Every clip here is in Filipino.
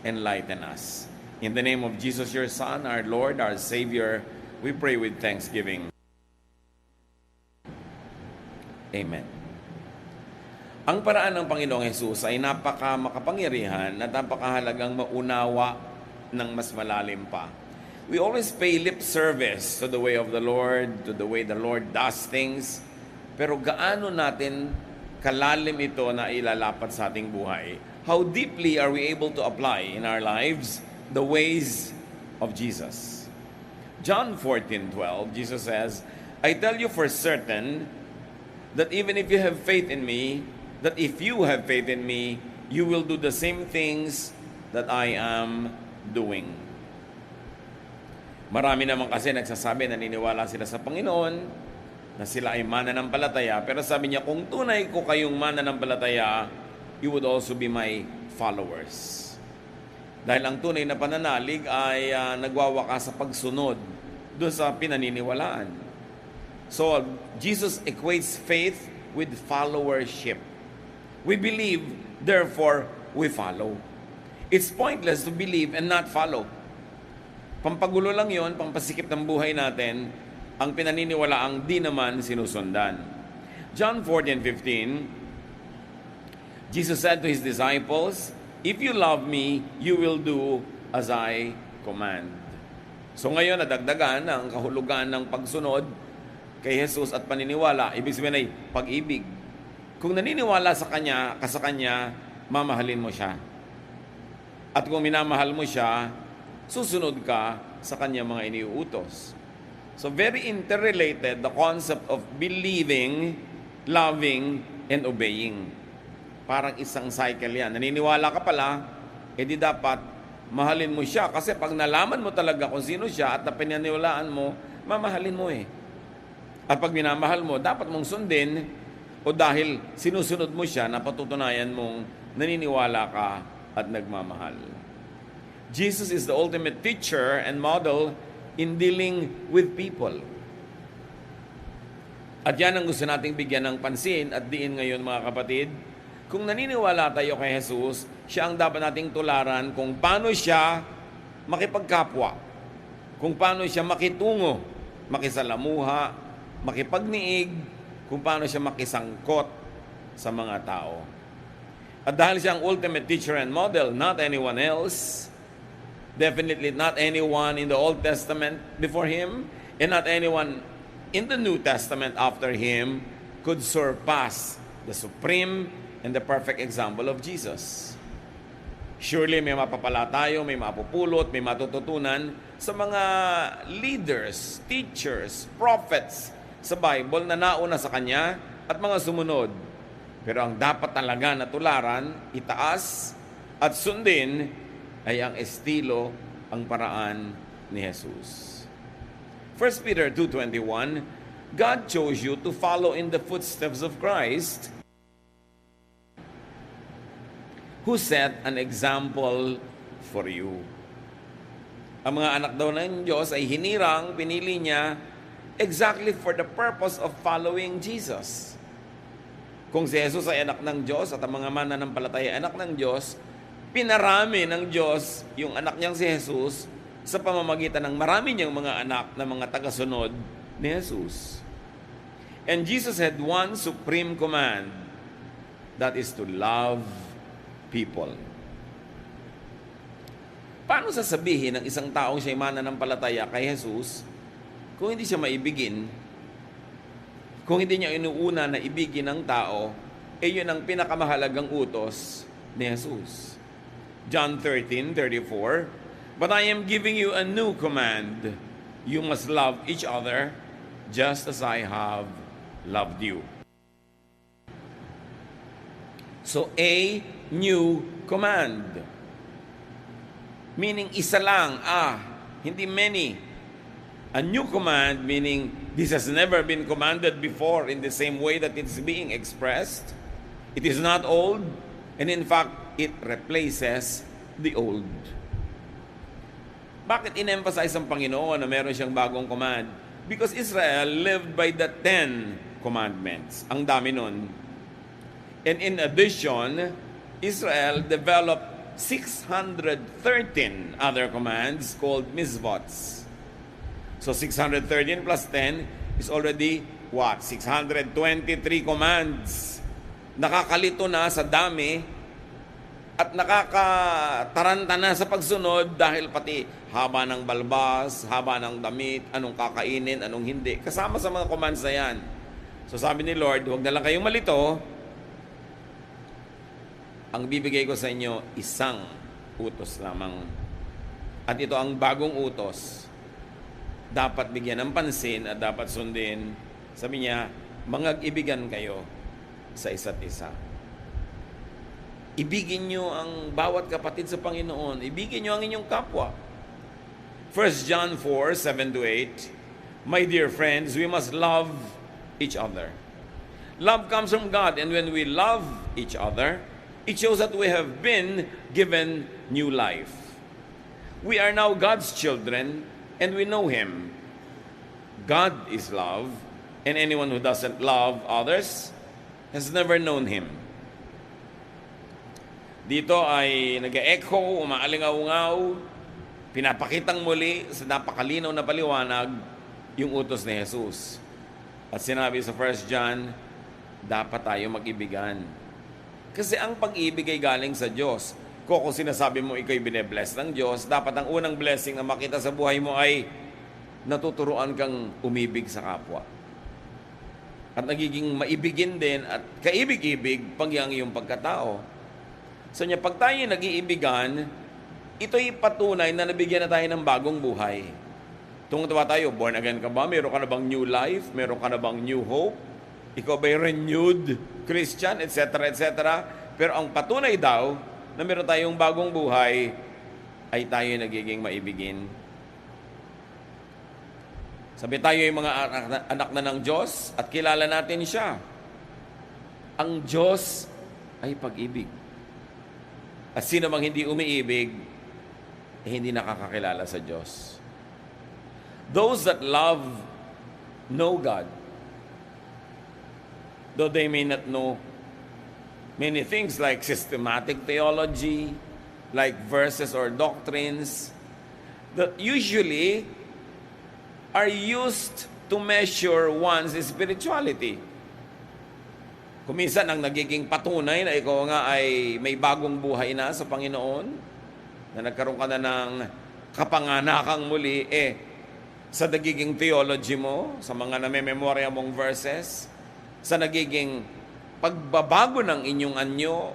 enlighten us. In the name of Jesus, your Son, our Lord, our Savior, we pray with thanksgiving. Amen. Ang paraan ng Panginoong Hesus ay makapangyarihan at napakahalagang maunawa ng mas malalim pa. We always pay lip service to the way of the Lord, to the way the Lord does things, pero gaano natin kalalim ito na ilalapat sa ating buhay? How deeply are we able to apply in our lives the ways of Jesus? John 14:12, Jesus says, I tell you for certain that even if you have faith in me, that if you have faith in me, you will do the same things that I am doing. Marami naman kasi nagsasabi, naniniwala sila sa Panginoon, na sila ay mananampalataya, pero sabi niya, kung tunay ko kayong mananampalataya, you would also be my followers. Dahil ang tunay na pananalig ay nagwawakas sa pagsunod doon sa pinaniniwalaan. So, Jesus equates faith with followership. We believe, therefore, we follow. It's pointless to believe and not follow. Pampagulo lang yon, pampasikip ng buhay natin, ang pinaniniwalaang di naman sinusundan. John 14:15, Jesus said to His disciples, if you love me, you will do as I command. So ngayon, nadagdagan ang kahulugan ng pagsunod kay Jesus at paniniwala. Ibig sabihin ay pag-ibig. Kung naniniwala sa Kanya, sa Kanya, mamahalin mo Siya. At kung minamahal mo Siya, susunod ka sa Kanyang mga iniuutos. So very interrelated the concept of believing, loving, and obeying. Parang isang cycle yan. Naniniwala ka pala, edi dapat mahalin mo Siya. Kasi pag nalaman mo talaga kung sino Siya at napinaniwalaan mo, mamahalin mo eh. At pag minamahal mo, dapat mong sundin o dahil sinusunod mo Siya, napatutunayan mong naniniwala ka at nagmamahal. Jesus is the ultimate teacher and model in dealing with people. At yan ang gusto nating bigyan ng pansin at diin ngayon mga kapatid. Kung naniniwala tayo kay Jesus, Siya ang dapat nating tularan kung paano Siya makipagkapwa, kung paano Siya makitungo, makisalamuha, makipagniig, kung paano Siya makisangkot sa mga tao. At dahil Siya ang ultimate teacher and model, not anyone else, definitely not anyone in the Old Testament before Him, and not anyone in the New Testament after Him could surpass the supreme and the perfect example of Jesus. Surely may mapapala tayo, may mapupulot, may matututunan sa mga leaders, teachers, prophets sa Bible na nauna sa Kanya at mga sumunod. Pero ang dapat talaga na tularan, itaas at sundin ay ang estilo, ang paraan ni Jesus. 1 Peter 2:21, God chose you to follow in the footsteps of Christ, who set an example for you. Ang mga anak daw ng Diyos ay hinirang, pinili niya exactly for the purpose of following Jesus. Kung si Jesus ay anak ng Diyos at ang mga mananampalataya ay anak ng Diyos, pinarami ng Diyos yung anak niyang si Jesus sa pamamagitan ng marami niyang mga anak na mga tagasunod ni Jesus. And Jesus had one supreme command, that is to love people. Paano sasabihin ng isang taong siya'y mananampalataya kay Jesus kung hindi siya maibigin? Kung hindi niya inuuna na ibigin ng tao, yun ang pinakamahalagang utos ni Jesus. John 13:34, but I am giving you a new command. You must love each other just as I have loved you. So, a new command. Meaning isa lang, hindi many. A new command meaning this has never been commanded before in the same way that it's being expressed. It is not old, and in fact, it replaces the old. Bakit in-emphasize ang Panginoon na meron siyang bagong command? Because Israel lived by the 10 commandments. Ang dami nun. And in addition, Israel developed 613 other commands called mitzvots. So 613 plus 10 is already what? 623 commands. Nakakalito na sa dami at nakakataranta na sa pagsunod dahil pati haba ng balbas, haba ng damit, anong kakainin, anong hindi. Kasama sa mga commands na yan. So sabi ni Lord, huwag na lang kayong malito. Ang bibigay ko sa inyo, isang utos lamang. At ito ang bagong utos. Dapat bigyan ng pansin at dapat sundin. Sabi niya, mangag-ibigan kayo sa isa't isa. Ibigin nyo ang bawat kapatid sa Panginoon. Ibigin nyo ang inyong kapwa. 1 John 4, 7-8, My dear friends, we must love each other. Love comes from God, and when we love each other, it shows that we have been given new life. We are now God's children, and we know Him. God is love, and anyone who doesn't love others has never known Him. Dito ay nag-echo, umaalingaw-ngaw, pinapakitang muli sa napakalinaw na paliwanag yung utos ni Jesus. At sinabi sa 1 John, dapat tayo mag-ibigan. Kasi ang pag-ibig ay galing sa Diyos. Kung sinasabi mo ikaw'y bine-bless ng Diyos, dapat ang unang blessing na makita sa buhay mo ay natuturuan kang umibig sa kapwa. At nagiging maibigin din at kaibig-ibig pag ang iyong pagkatao. So niya, pag tayo nag-iibigan, ito'y patunay na nabigyan na tayo ng bagong buhay. Tungtawa tayo, born again ka ba? Meron ka na bang new life? Meron ka na bang new hope? Ikaw ba'y renewed Christian? Etc. etc. Pero ang patunay daw na meron tayong bagong buhay ay tayo nagiging maibigin. Sabi tayo yung mga anak na ng Diyos at kilala natin siya. Ang Diyos ay pag-ibig. At sino mang hindi umiibig, hindi nakakakilala sa Diyos. Those that love know God, though they may not know many things like systematic theology, like verses or doctrines, that usually are used to measure one's spirituality. Kuminsan ang nagiging patunay na ikaw nga ay may bagong buhay na sa Panginoon, na nagkaroon ka na ng kapanganakang muli, sa nagiging theology mo, sa mga namememorya mong verses, sa nagiging pagbabago ng inyong anyo,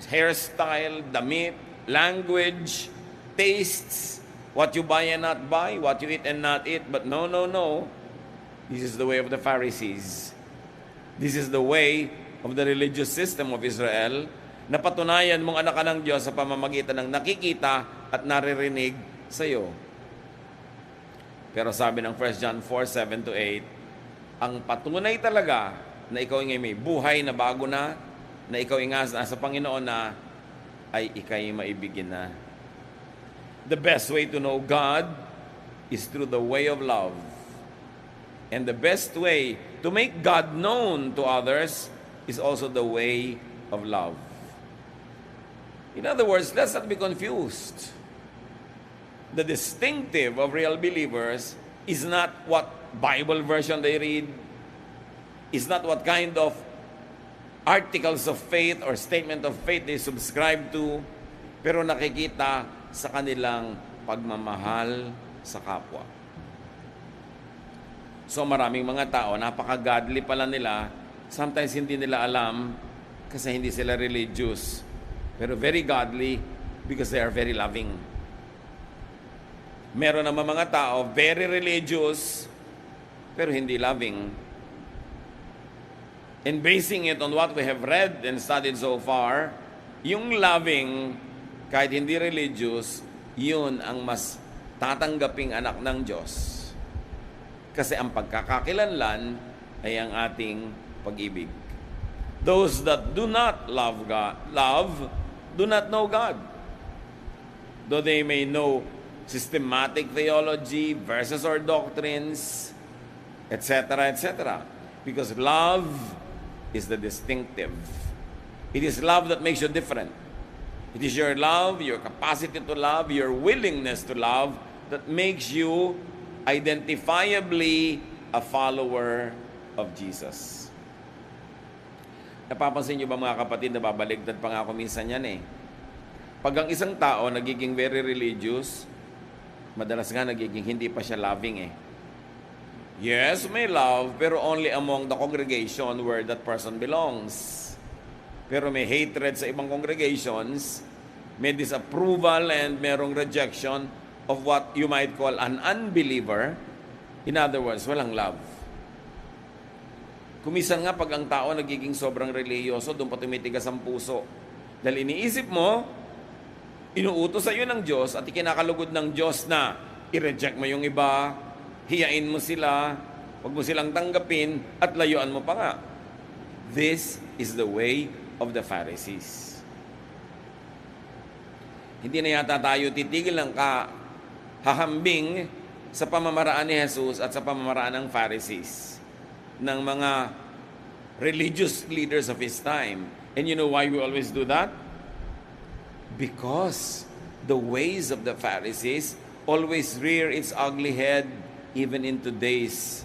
hairstyle, damit, language, tastes, what you buy and not buy, what you eat and not eat. But no. This is the way of the Pharisees. This is the way of the religious system of Israel, na patunayan mong anak ka ng Diyos sa pamamagitan ng nakikita at naririnig sa iyo. Pero sabi ng 1 John 4, 7-8, ang patunay talaga na ikaw ay may buhay na bago na ikaw ay nasa Panginoon na, ay ikay maibigin na. The best way to know God is through the way of love. And the best way to make God known to others is also the way of love. In other words, let's not be confused. The distinctive of real believers is not what Bible version they read, is not what kind of articles of faith or statement of faith they subscribe to, pero nakikita sa kanilang pagmamahal sa kapwa. So maraming mga tao, napaka-godly pala nila, sometimes hindi nila alam kasi hindi sila religious. Pero very godly because they are very loving. Meron naman mga tao, very religious, pero hindi loving. And basing it on what we have read and studied so far, yung loving, kahit hindi religious, yun ang mas tatanggaping anak ng Diyos. Kasi ang pagkakakilanlan ay ang ating pag-ibig. Those that do not love do not know God. Though they may know systematic theology, verses or doctrines, etc., etc. Because love is the distinctive. It is love that makes you different. It is your love, your capacity to love, your willingness to love that makes you identifiably a follower of Jesus. Napapansin niyo ba mga kapatid, na babaligtad pa nga ako minsan yan eh. Pag ang isang tao nagiging very religious, madalas nga nagiging hindi pa siya loving eh. Yes, may love, pero only among the congregation where that person belongs. Pero may hatred sa ibang congregations, may disapproval and merong rejection of what you might call an unbeliever. In other words, walang love. Kumisan nga pag ang tao nagiging sobrang reliyoso, doon pa tumitigas ang puso. Dahil iniisip mo, inuutos sa iyo ng Diyos at ikinakalugod ng Diyos na i-reject mo yung iba, hiyain mo sila, huwag mo silang tanggapin, at layuan mo pa nga. This is the way of the Pharisees. Hindi na yata tayo titigil ng hahambing sa pamamaraan ni Jesus at sa pamamaraan ng Pharisees, ng mga religious leaders of his time. And you know why we always do that? Because the ways of the Pharisees always rear its ugly head even in today's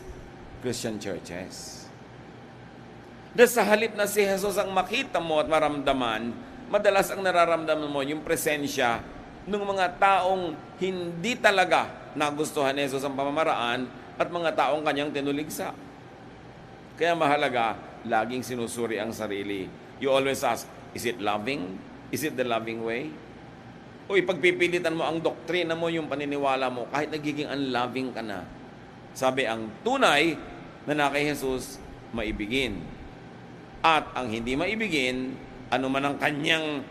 Christian churches. Dahil sa halip na si Jesus ang makita mo at maramdaman, madalas ang nararamdaman mo yung presensya ng mga taong hindi talaga nagustuhan ni Jesus ang pamamaraan at mga taong kanyang tinuligsa. Kaya mahalaga, laging sinusuri ang sarili. You always ask, is it loving? Is it the loving way? O ipagpipilitan mo ang doktrina mo, yung paniniwala mo, kahit nagiging unloving ka na. Sabi, ang tunay na kay Jesus, maibigin. At ang hindi maibigin, ano man ang kanyang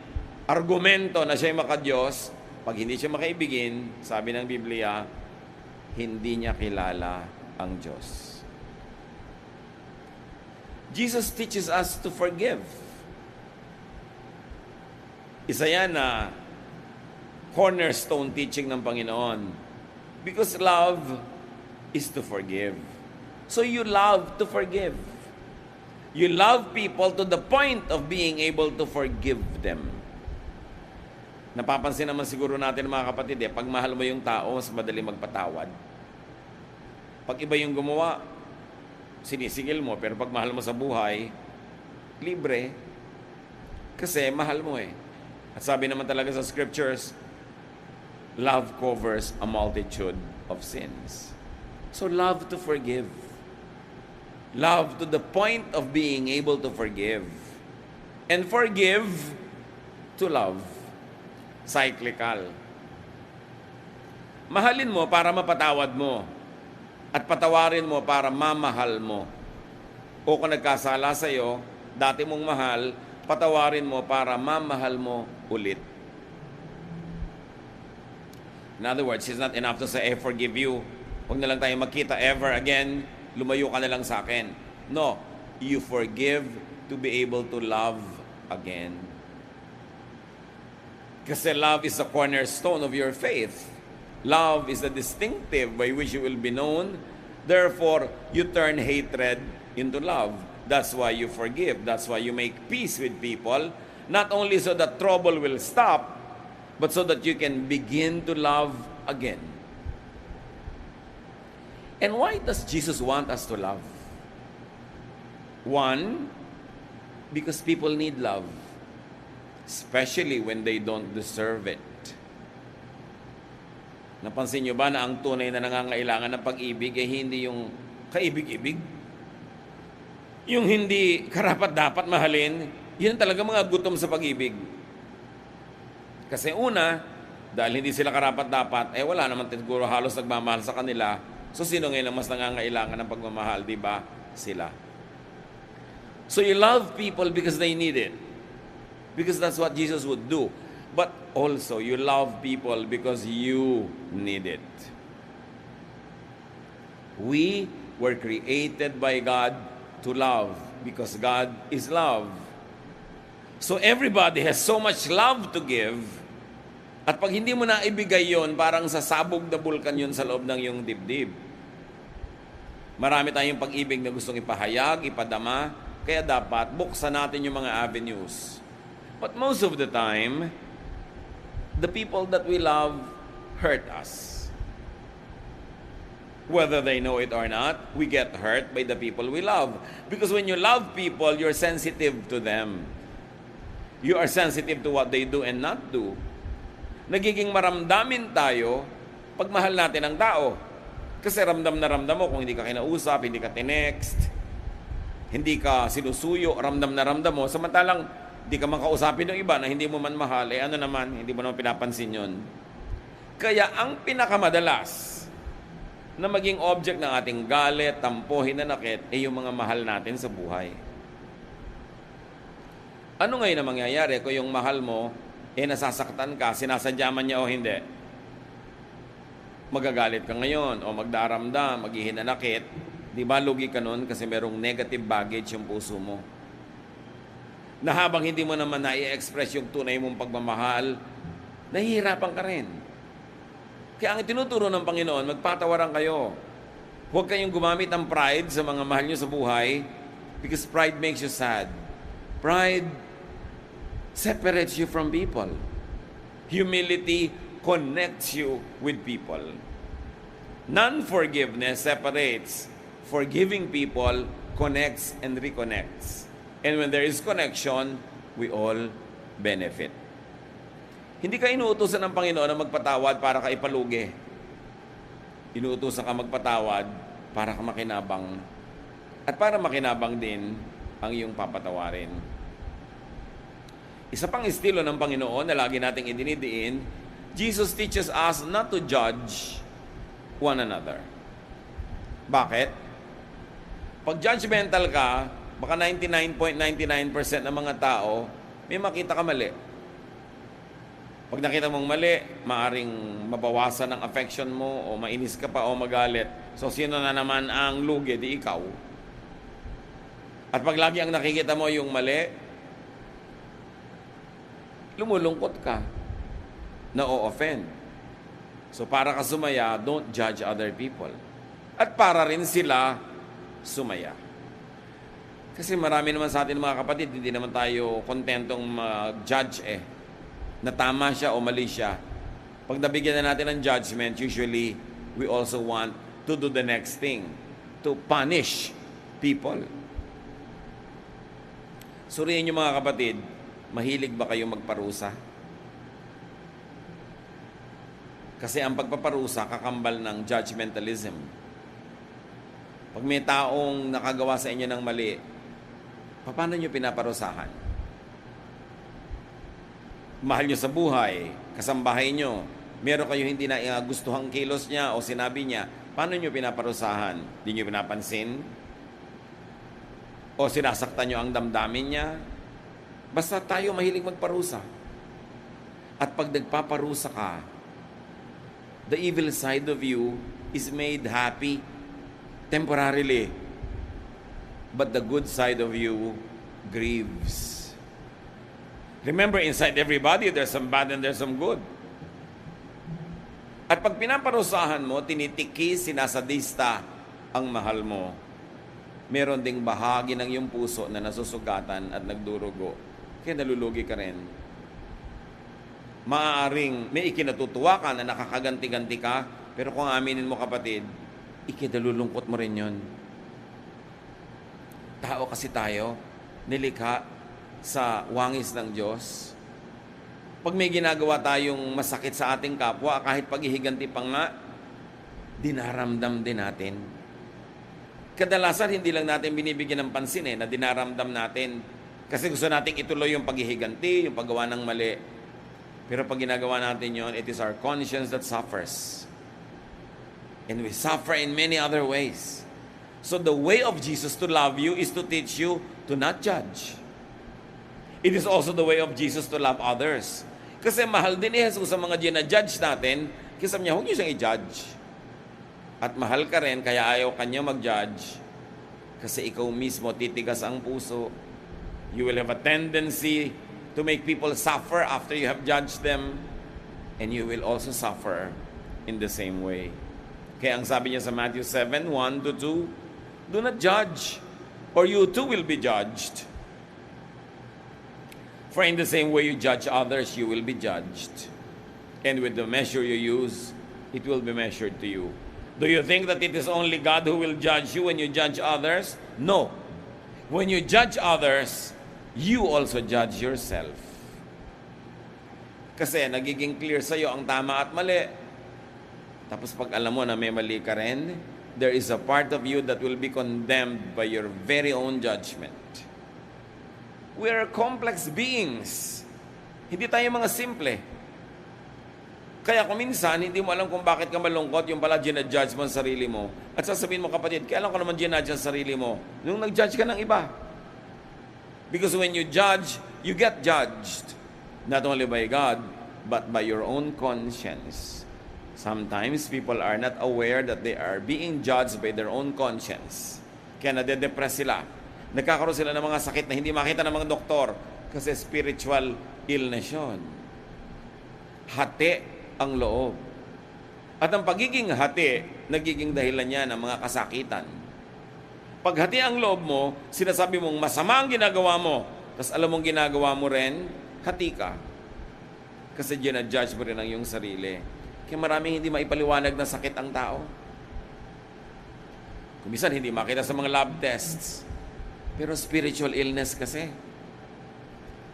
argumento na siya'y makadiyos, pag hindi siya makaibigin, sabi ng Biblia, hindi niya kilala ang Diyos. Jesus teaches us to forgive. Isa yan na cornerstone teaching ng Panginoon. Because love is to forgive. So you love to forgive. You love people to the point of being able to forgive them. Napapansin naman siguro natin mga kapatid, pag mahal mo yung tao, mas madali magpatawad. Pag iba yung gumawa, sinisingil mo, pero pag mahal mo sa buhay, libre. Kasi mahal mo eh. At sabi naman talaga sa scriptures, love covers a multitude of sins. So love to forgive. Love to the point of being able to forgive. And forgive to love. Cyclical. Mahalin mo para mapatawad mo. At patawarin mo para mamahal mo. O kung nagkasala sa iyo, dati mong mahal, patawarin mo para mamahal mo ulit. In other words, it's not enough to say, I forgive you. Huwag na lang tayo magkita ever again. Lumayo ka na lang sa akin. No, you forgive to be able to love again. Kasi love is the cornerstone of your faith. Love is the distinctive by which you will be known. Therefore, you turn hatred into love. That's why you forgive. That's why you make peace with people. Not only so that trouble will stop, but so that you can begin to love again. And why does Jesus want us to love? One, because people need love, especially when they don't deserve it. Napansin nyo ba na ang tunay na nangangailangan ng pag-ibig ay hindi yung kaibig-ibig? Yung hindi karapat-dapat mahalin, yun talaga mga gutom sa pag-ibig. Kasi una, dahil hindi sila karapat-dapat, wala naman siguro halos nagmamahal sa kanila. So sino ngayon ang mas nangangailangan ng pagmamahal, di ba? Sila. So you love people because they need it. Because that's what Jesus would do. But also, you love people because you need it. We were created by God to love because God is love. So everybody has so much love to give. At pag hindi mo na ibigay yon, parang sasabog na bulkan yon sa loob ng iyong dibdib. Marami tayong pag-ibig na gustong ipahayag, ipadama, kaya dapat buksan natin yung mga avenues. But most of the time, the people that we love hurt us. Whether they know it or not, we get hurt by the people we love. Because when you love people, you're sensitive to them. You are sensitive to what they do and not do. Nagiging maramdamin tayo pag mahal natin ang tao. Kasi ramdam na ramdam mo kung hindi ka kinausap, hindi ka tinext, hindi ka sinusuyo, ramdam na ramdam mo. Samantalang hindi ka makausapin ng iba na hindi mo man mahal, ano naman, hindi mo naman pinapansin yon. Kaya ang pinakamadalas na maging object ng ating galit, tampo, hinanakit, ay yung mga mahal natin sa buhay. Ano ngayon ang mangyayari kung yung mahal mo, nasasaktan ka, sinasadya man niya o hindi? Magagalit ka ngayon, o magdaramdam, maghihinanakit. Di ba lugi ka nun kasi merong negative baggage yung puso mo? Na habang hindi mo naman na-i-express yung tunay mong pagmamahal, nahihirapan ka rin. Kaya ang tinuturo ng Panginoon, magpatawaran kayo. Huwag kayong gumamit ng pride sa mga mahal nyo sa buhay because pride makes you sad. Pride separates you from people. Humility connects you with people. Non-forgiveness separates. Forgiving people connects and reconnects. And when there is connection, we all benefit. Hindi ka inuutosan ng Panginoon na magpatawad para ka ipalugi. Inuutosan ka magpatawad para ka makinabang. At para makinabang din ang iyong papatawarin. Isa pang estilo ng Panginoon na lagi nating idinidiin, Jesus teaches us not to judge one another. Bakit? Pag judgmental ka, baka 99.99% ng mga tao, may makita ka mali. Pag nakita mong mali, maaring mabawasan ang affection mo o mainis ka pa o magalit. So, sino na naman ang lugi? Di ikaw. At pag lagi ang nakikita mo yung mali, lumulungkot ka. Na-o-offend. So, para ka sumaya, don't judge other people. At para rin sila sumaya. Kasi marami naman sa atin mga kapatid, hindi naman tayo kontentong mag-judge na tama siya o mali siya. Pag nabigyan na natin ng judgment, usually, we also want to do the next thing, to punish people. Suriin niyo mga kapatid, mahilig ba kayo magparusa? Kasi ang pagpaparusa, kakambal ng judgmentalism. Pag may taong nakagawa sa inyo ng mali, paano niyo pinaparusahan? Mahal nyo sa buhay, kasambahay nyo, meron kayo hindi na gustuhang kilos niya o sinabi niya, paano nyo pinaparusahan? Di nyo pinapansin? O sinasaktan nyo ang damdamin niya? Basta tayo mahilig magparusa. At pag nagpaparusa ka, the evil side of you is made happy temporarily. But the good side of you grieves. Remember, inside everybody, there's some bad and there's some good. At pag pinaparusahan mo, tinitikis, sinasadista ang mahal mo, meron ding bahagi ng iyong puso na nasusugatan at nagdurugo. Kaya nalulugi ka rin. Maaaring may ikinatutuwa ka na nakakaganti-ganti ka, pero kung aminin mo kapatid, ikinalulungkot mo rin yun. Tao kasi tayo, nilikha sa wangis ng Diyos. Pag may ginagawa tayong masakit sa ating kapwa, kahit paghihiganti pa nga, dinaramdam din natin. Kadalasan, hindi lang natin binibigyan ng pansin na dinaramdam natin. Kasi gusto nating ituloy yung paghihiganti, yung paggawa ng mali. Pero pag ginagawa natin yon, it is our conscience that suffers. And we suffer in many other ways. So the way of Jesus to love you is to teach you to not judge. It is also the way of Jesus to love others. Kasi mahal din ni Jesus sa mga gina-judge natin, kasi sabi niya, huwag niyo siyang i-judge. At mahal ka rin, kaya ayaw kanya mag-judge. Kasi ikaw mismo titigas ang puso. You will have a tendency to make people suffer after you have judged them. And you will also suffer in the same way. Kaya ang sabi niya sa Matthew 7, 1-2, do not judge, or you too will be judged. For in the same way you judge others, you will be judged. And with the measure you use, it will be measured to you. Do you think that it is only God who will judge you when you judge others? No. When you judge others, you also judge yourself. Kasi nagiging clear sa'yo ang tama at mali. Tapos pag alam mo na may mali ka rin, there is a part of you that will be condemned by your very own judgment. We are complex beings. Hindi tayo mga simple. Kaya kung minsan, hindi mo alam kung bakit ka malungkot, yung pala ginadjudge mo ang sarili mo. At sasabihin mo, kapatid, kailan ko naman ginadjudge ang sarili mo? Nung nag-judge ka ng iba. Because when you judge, you get judged. Not only by God, but by your own conscience. Sometimes people are not aware that they are being judged by their own conscience. Kaya nade-depress sila. Nagkakaroon sila ng mga sakit na hindi makita ng mga doktor kasi spiritual illness yun. Hati ang loob. At ang pagiging hati, nagiging dahilan niya ng mga kasakitan. Pag hati ang loob mo, sinasabi mong masama ang ginagawa mo, tapos alam mong ginagawa mo rin, hati ka. Kasi ginadjudge mo rin ang iyong sarili. Kaya maraming hindi maipaliwanag na sakit ang tao. Kumisan hindi makita sa mga lab tests. Pero spiritual illness kasi.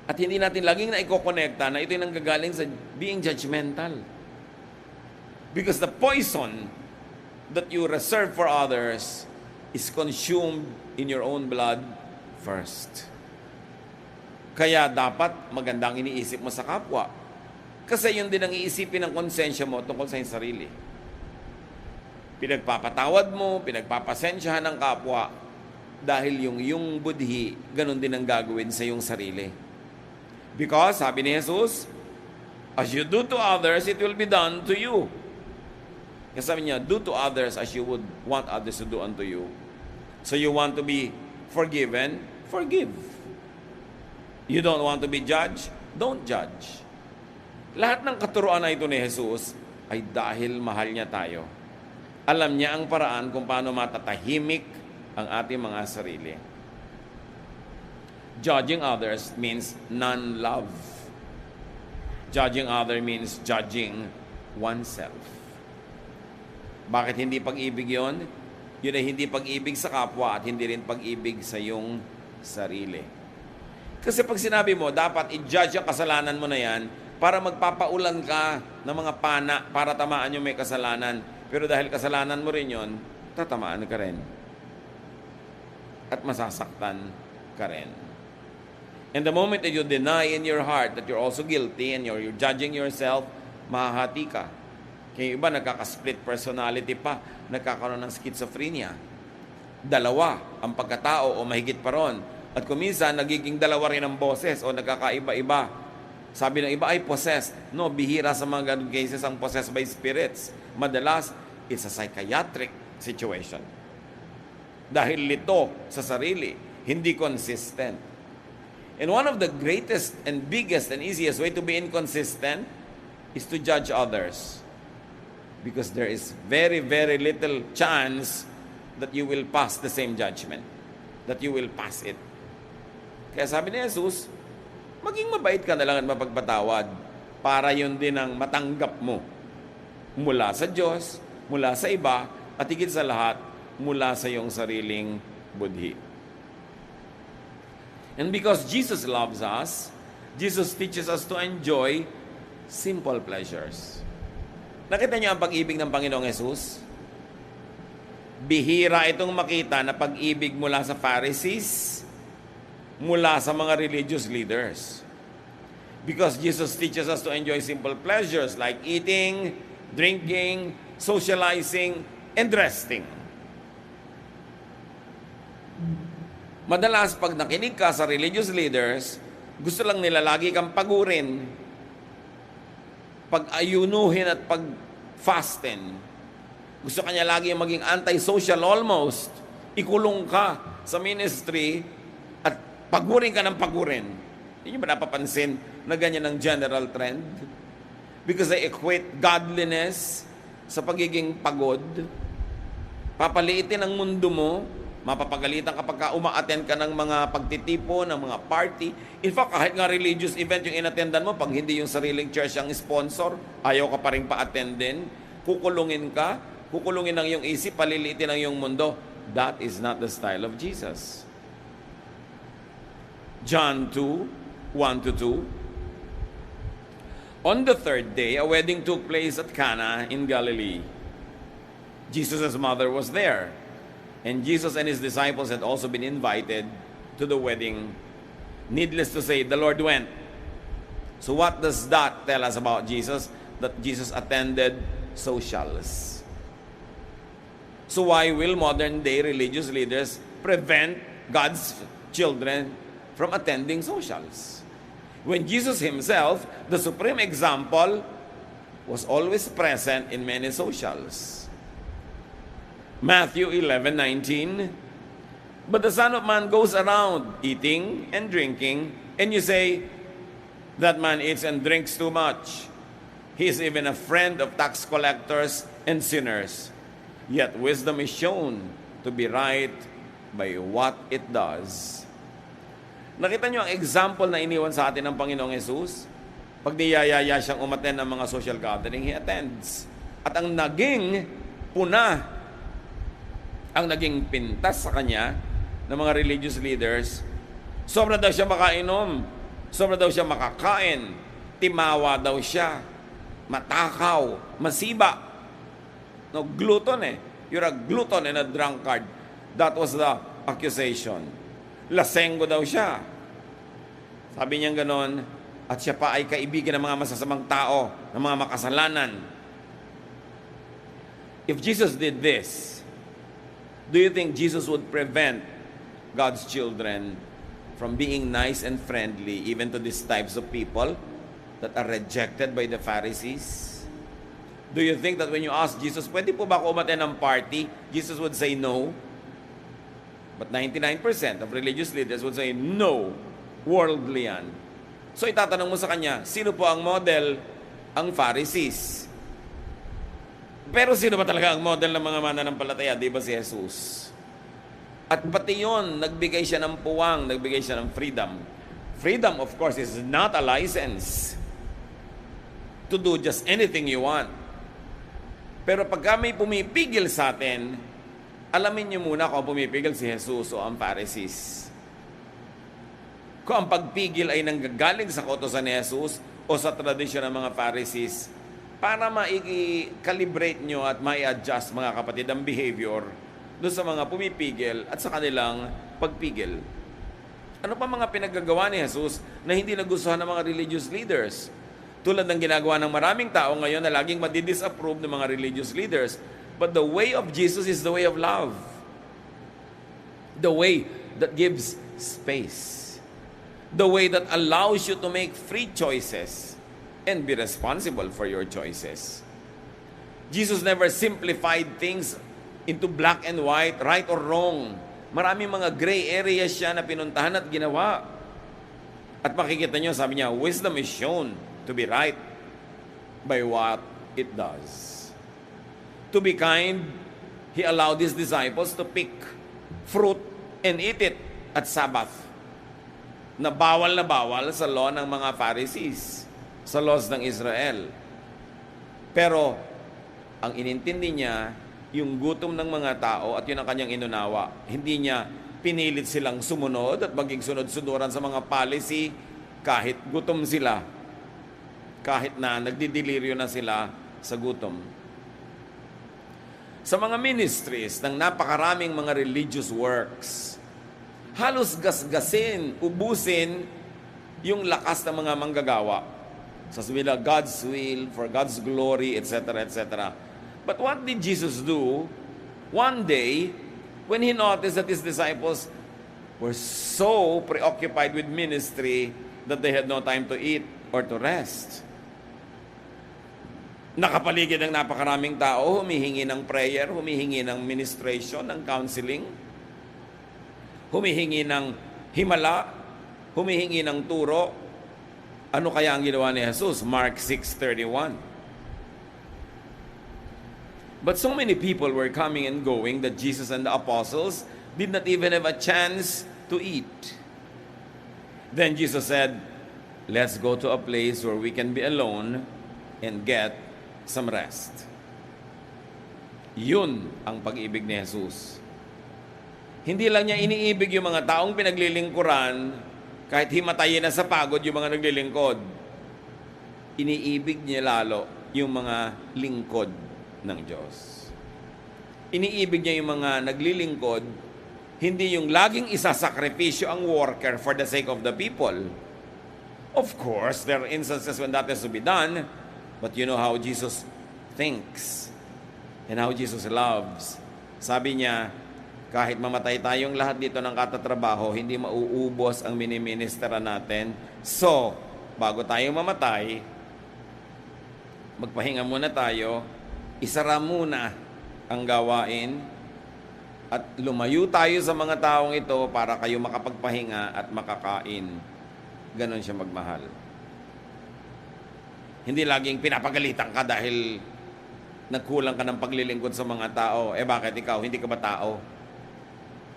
At hindi natin laging na-ikokonekta na ito yung nanggagaling sa being judgmental. Because the poison that you reserve for others is consumed in your own blood first. Kaya dapat magandang iniisip mo sa kapwa. Kasi yun din ang iisipin ng konsensya mo tungkol sa iyong sarili. Pinagpapatawad mo, pinagpapasensyahan ng kapwa dahil yung budhi, ganun din ang gagawin sa iyong sarili. Because, sabi ni Jesus, as you do to others, it will be done to you. Kasi sabi niya, do to others as you would want others to do unto you. So you want to be forgiven? Forgive. You don't want to be judged? Don't judge. Lahat ng katuruan na ito ni Jesus ay dahil mahal niya tayo. Alam niya ang paraan kung paano matatahimik ang ating mga sarili. Judging others means non-love. Judging others means judging oneself. Bakit hindi pag-ibig yun? Yun ay hindi pag-ibig sa kapwa at hindi rin pag-ibig sa iyong sarili. Kasi pag sinabi mo, dapat i-judge ang kasalanan mo na yan para magpapaulan ka ng mga pana para tamaan yung may kasalanan. Pero dahil kasalanan mo rin yun, tatamaan ka rin. At masasaktan ka rin. And the moment that you deny in your heart that you're also guilty and you're judging yourself, mahahati ka. Kaya iba nagkaka-split personality pa, nagkakaroon ng schizophrenia. Dalawa ang pagkatao o mahigit pa ron. At kuminsan, nagiging dalawa rin ang boses o nagkakaiba-iba. Sabi ng iba ay possessed. No, bihira sa mga ganun cases ang possessed by spirits. Madalas, it's a psychiatric situation. Dahil lito sa sarili, hindi consistent. And one of the greatest and biggest and easiest way to be inconsistent is to judge others. Because there is very, very little chance that you will pass the same judgment. That you will pass it. Kaya sabi ni Jesus, maging mabait ka na lang at mapagpatawad para yun din ang matanggap mo mula sa Diyos, mula sa iba, at higit sa lahat, mula sa iyong sariling budhi. And because Jesus loves us, Jesus teaches us to enjoy simple pleasures. Nakita niyo ang pag-ibig ng Panginoong Jesus? Bihira itong makita na pag-ibig mula sa Pharisees, mula sa mga religious leaders. Because Jesus teaches us to enjoy simple pleasures like eating, drinking, socializing, and resting. Madalas, pag nakinig ka sa religious leaders, gusto lang nila lagi kang pagurin, pag-ayunuhin at pag-fasten. Gusto kanya lagi maging anti-social almost. Ikulong ka sa ministry at pagurin ka ng pagurin. Hindi nyo ba napapansin na ganyan ang general trend? Because they equate godliness sa pagiging pagod. Papaliitin ang mundo mo Mapapagalitan kapag ka uma-attend ka ng mga pagtitipo, ng mga party. In fact, kahit nga religious event yung inattendan mo, pag hindi yung sariling church ang sponsor, ayaw ka pa rin pa-attendin, kukulungin ka, kukulungin ang iyong isip, paliliitin ang iyong mundo. That is not the style of Jesus. John 2, 1-2. On the third day, a wedding took place at Cana in Galilee. Jesus' mother was there. And Jesus and his disciples had also been invited to the wedding. Needless to say, the Lord went. So what does that tell us about Jesus? That Jesus attended socials. So why will modern day religious leaders prevent God's children from attending socials? When Jesus himself, the supreme example, was always present in many socials. Matthew 11:19. But the Son of Man goes around eating and drinking, and you say, that man eats and drinks too much. He is even a friend of tax collectors and sinners. Yet wisdom is shown to be right by what it does. Nakita niyo ang example na iniwan sa atin ng Panginoong Hesus? Pag niyayaya siyang umattend ng mga social gathering, he attends. At ang naging puna, ang naging pintas sa kanya ng mga religious leaders, sobra daw siya makainom, sobra daw siya makakain, timawa daw siya, matakaw, masiba. No, glutton eh. You're a glutton and a drunkard. That was the accusation. Lasenggo daw siya. Sabi niya ganon, at siya pa ay kaibigan ng mga masasamang tao, ng mga makasalanan. If Jesus did this, do you think Jesus would prevent God's children from being nice and friendly even to these types of people that are rejected by the Pharisees? Do you think that when you ask Jesus, pwede po ba ako umattend ng party? Jesus would say no. But 99% of religious leaders would say no. Worldly yan. So itatanong mo sa kanya, sino po ang model? Ang Pharisees. Pero sino ba talaga ang model ng mga mananampalataya? Di ba si Jesus? At pati yun, nagbigay siya ng puwang, nagbigay siya ng freedom. Freedom, of course, is not a license to do just anything you want. Pero pagka may pumipigil sa atin, alamin niyo muna kung pumipigil si Jesus o ang Pharisees. Kung ang pagpigil ay nanggagaling sa kautusan ni Jesus o sa tradisyon ng mga Pharisees, para ma-calibrate nyo at ma-adjust, mga kapatid, ang behavior doon sa mga pumipigil at sa kanilang pagpigil. Ano pa mga pinagagawa ni Jesus na hindi nagustuhan ng mga religious leaders? Tulad ng ginagawa ng maraming tao ngayon na laging madidisapprove ng mga religious leaders. But the way of Jesus is the way of love. The way that gives space. The way that allows you to make free choices and be responsible for your choices. Jesus never simplified things into black and white, right or wrong. Maraming mga gray areas siya na pinuntahan at ginawa. At makikita nyo, sabi niya, wisdom is shown to be right by what it does. To be kind, He allowed His disciples to pick fruit and eat it at Sabbath. Na bawal sa law ng mga Pharisees, sa laws ng Israel. Pero, ang inintindi niya, yung gutom ng mga tao at yun ang kanyang inunawa. Hindi niya pinilit silang sumunod at maging sunod-sunuran sa mga policy kahit gutom sila. Kahit na nagdidelirio na sila sa gutom. Sa mga ministries ng napakaraming mga religious works, halos gasgasin, ubusin yung lakas ng mga manggagawa. Sasabihin na God's will, for God's glory, etc., etc. But what did Jesus do one day when He noticed that His disciples were so preoccupied with ministry that they had no time to eat or to rest? Nakapaligid ang napakaraming tao, humihingi ng prayer, humihingi ng ministration, ng counseling, humihingi ng himala, humihingi ng turo. Ano kaya ang ginawa ni Jesus? Mark 6:31. But so many people were coming and going that Jesus and the apostles did not even have a chance to eat. Then Jesus said, let's go to a place where we can be alone and get some rest. Yun ang pag-ibig ni Jesus. Hindi lang niya iniibig yung mga taong pinaglilingkuran, kahit himatayin na sa pagod yung mga naglilingkod. Iniibig niya lalo yung mga lingkod ng Diyos. Iniibig niya yung mga naglilingkod, hindi yung laging isasakripisyo ang worker for the sake of the people. Of course, there are instances when that has to be done, but you know how Jesus thinks and how Jesus loves. Sabi niya, kahit mamatay tayong lahat dito ng katatrabaho, hindi mauubos ang miniministera natin. So, bago tayo mamatay, magpahinga muna tayo, isara muna ang gawain, at lumayo tayo sa mga taong ito para kayo makapagpahinga at makakain. Ganon siya magmahal. Hindi laging pinapagalitan ka dahil nagkulang ka ng paglilingkod sa mga tao. Bakit ikaw? Hindi ka ba tao?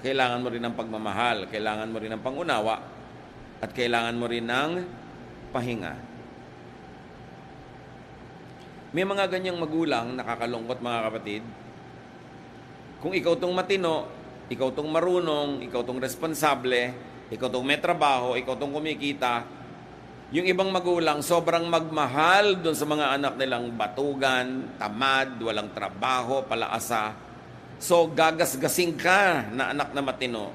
Kailangan mo rin ng pagmamahal, kailangan mo rin ng pangunawa, at kailangan mo rin ng pahinga. May mga ganyang magulang, nakakalungkot mga kapatid. Kung ikaw tong matino, ikaw tong marunong, ikaw tong responsable, ikaw tong may trabaho, ikaw tong kumikita, yung ibang magulang sobrang magmahal doon sa mga anak nilang batugan, tamad, walang trabaho, palaasa. So gagasgasing ka na anak na matino.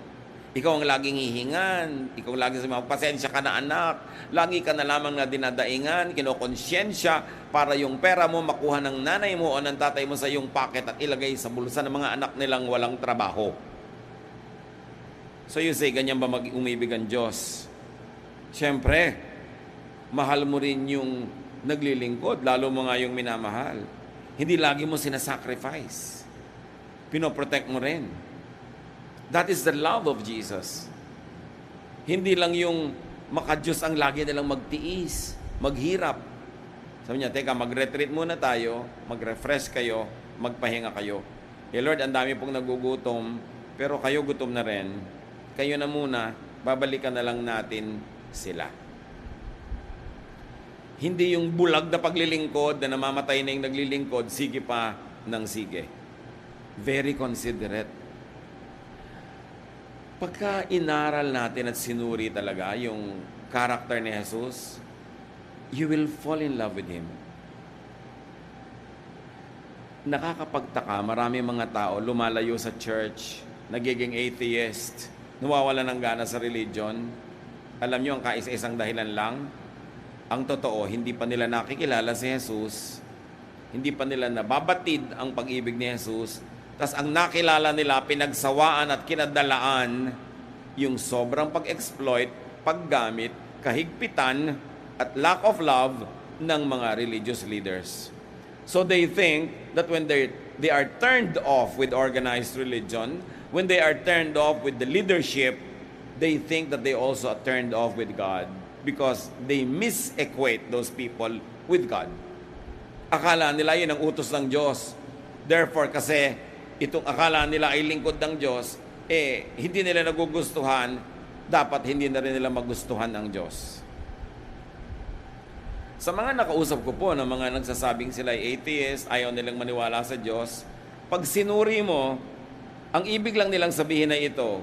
Ikaw ang laging hihingan, ikaw ang laging sabihin, pasensya ka na anak, lagi ka na lamang na dinadaingan, kinokonsyensya para yung pera mo makuha ng nanay mo o ng tatay mo sa iyong pocket at ilagay sa bulsa ng mga anak nilang walang trabaho. So you say, ganyan ba umibig ang Diyos? Siyempre, mahal mo rin yung naglilingkod, lalo mo nga yung minamahal. Hindi lagi mo sinasacrifice. Pinoprotect mo rin. That is the love of Jesus. Hindi lang yung makadiyos ang lagi nilang magtiis, maghirap. Sabi niya, teka, mag-retreat muna tayo, mag-refresh kayo, magpahinga kayo. Lord, ang dami pong nagugutom, pero kayo gutom na rin. Kayo na muna, babalikan na lang natin sila. Hindi yung bulag na paglilingkod na namamatay na yung naglilingkod, sige pa ng sige. Very considerate. Pagka inaral natin at sinuri talaga yung character ni Jesus, you will fall in love with Him. Nakakapagtaka, marami mga tao lumalayo sa church, nagiging atheist, nawawala ng gana sa religion. Alam nyo, ang kaisa-isang dahilan lang, ang totoo, hindi pa nila nakikilala si Jesus, hindi pa nila nababatid ang pag-ibig ni Jesus, tas ang nakilala nila, pinagsawaan at kinadalaan yung sobrang pag-exploit, paggamit, kahigpitan, at lack of love ng mga religious leaders. So they think that when they are turned off with organized religion, when they are turned off with the leadership, they think that they also are turned off with God because they mis-equate those people with God. Akala nila yun ang utos ng Diyos. Therefore, kasi itong akala nila ay lingkod ng Diyos, hindi nila nagugustuhan, dapat hindi na rin nila magustuhan ng Diyos. Sa mga nakausap ko po ng mga nagsasabing sila ay atheist, ayaw nilang maniwala sa Diyos, pag sinuri mo, ang ibig lang nilang sabihin na ito,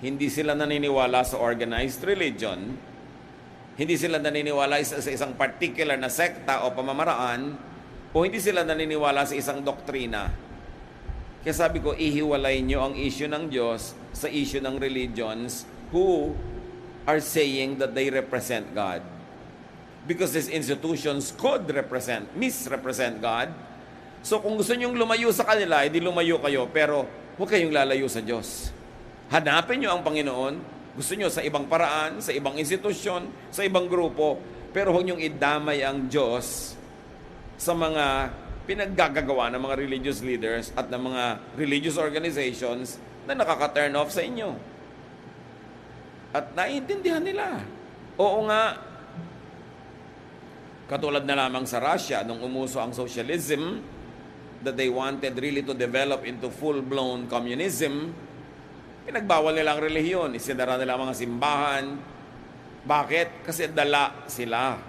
hindi sila naniniwala sa organized religion, hindi sila naniniwala sa isang particular na sekta o pamamaraan, o hindi sila naniniwala sa isang doktrina. Kaya sabi ko, ihiwalay nyo ang issue ng Diyos sa issue ng religions who are saying that they represent God. Because these institutions could misrepresent God. So kung gusto nyong lumayo sa kanila, edi lumayo kayo, pero huwag kayong lalayo sa Diyos. Hanapin nyo ang Panginoon. Gusto nyo sa ibang paraan, sa ibang institusyon, sa ibang grupo, pero huwag nyong idamay ang Diyos sa mga pinaggagawa ng mga religious leaders at ng mga religious organizations na nakaka-turn off sa inyo. At naiintindihan nila. Oo nga, katulad na lamang sa Russia, nung umuso ang socialism, that they wanted really to develop into full-blown communism, Pinagbawal nila ang relihiyon, isinara nila ang mga simbahan. Bakit? Kasi dala sila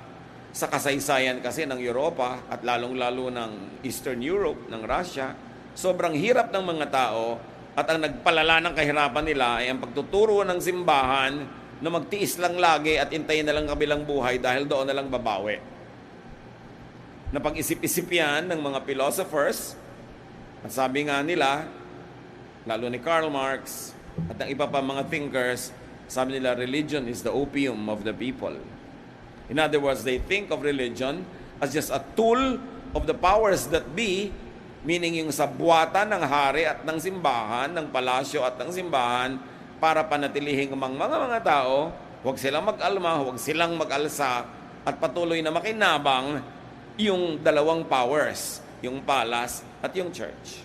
sa kasaysayan kasi ng Europa at lalong-lalo ng Eastern Europe, ng Russia. Sobrang hirap ng mga tao at ang nagpalala ng kahirapan nila ay ang pagtuturo ng simbahan na magtiis lang lagi at intayin na lang kabilang buhay dahil doon na lang babawi. Napag-isip-isip yan ng mga philosophers at sabi nga nila, lalo ni Karl Marx at ng iba pa mga thinkers, sabi nila, religion is the opium of the people. In other words, they think of religion as just a tool of the powers that be, meaning yung sabuatan ng hari at ng simbahan, ng palasyo at ng simbahan, para panatilihing mga tao, huwag silang mag-alma, huwag silang mag-alsa, at patuloy na makinabang yung dalawang powers, yung palace at yung church.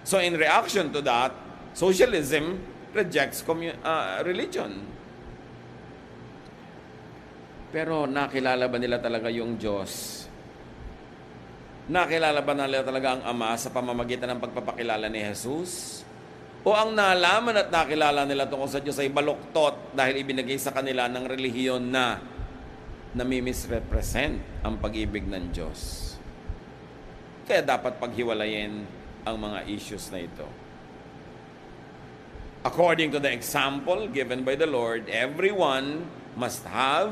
So in reaction to that, socialism rejects religion. Pero nakilala ba nila talaga yung Diyos? Nakilala ba nila talaga ang Ama sa pamamagitan ng pagpapakilala ni Jesus? O ang nalaman at nakilala nila tungkol sa Diyos ay baluktot dahil ibinigay sa kanila ng relihiyon na nami-misrepresent ang pag-ibig ng Diyos? Kaya dapat paghiwalayin ang mga issues na ito. According to the example given by the Lord, everyone must have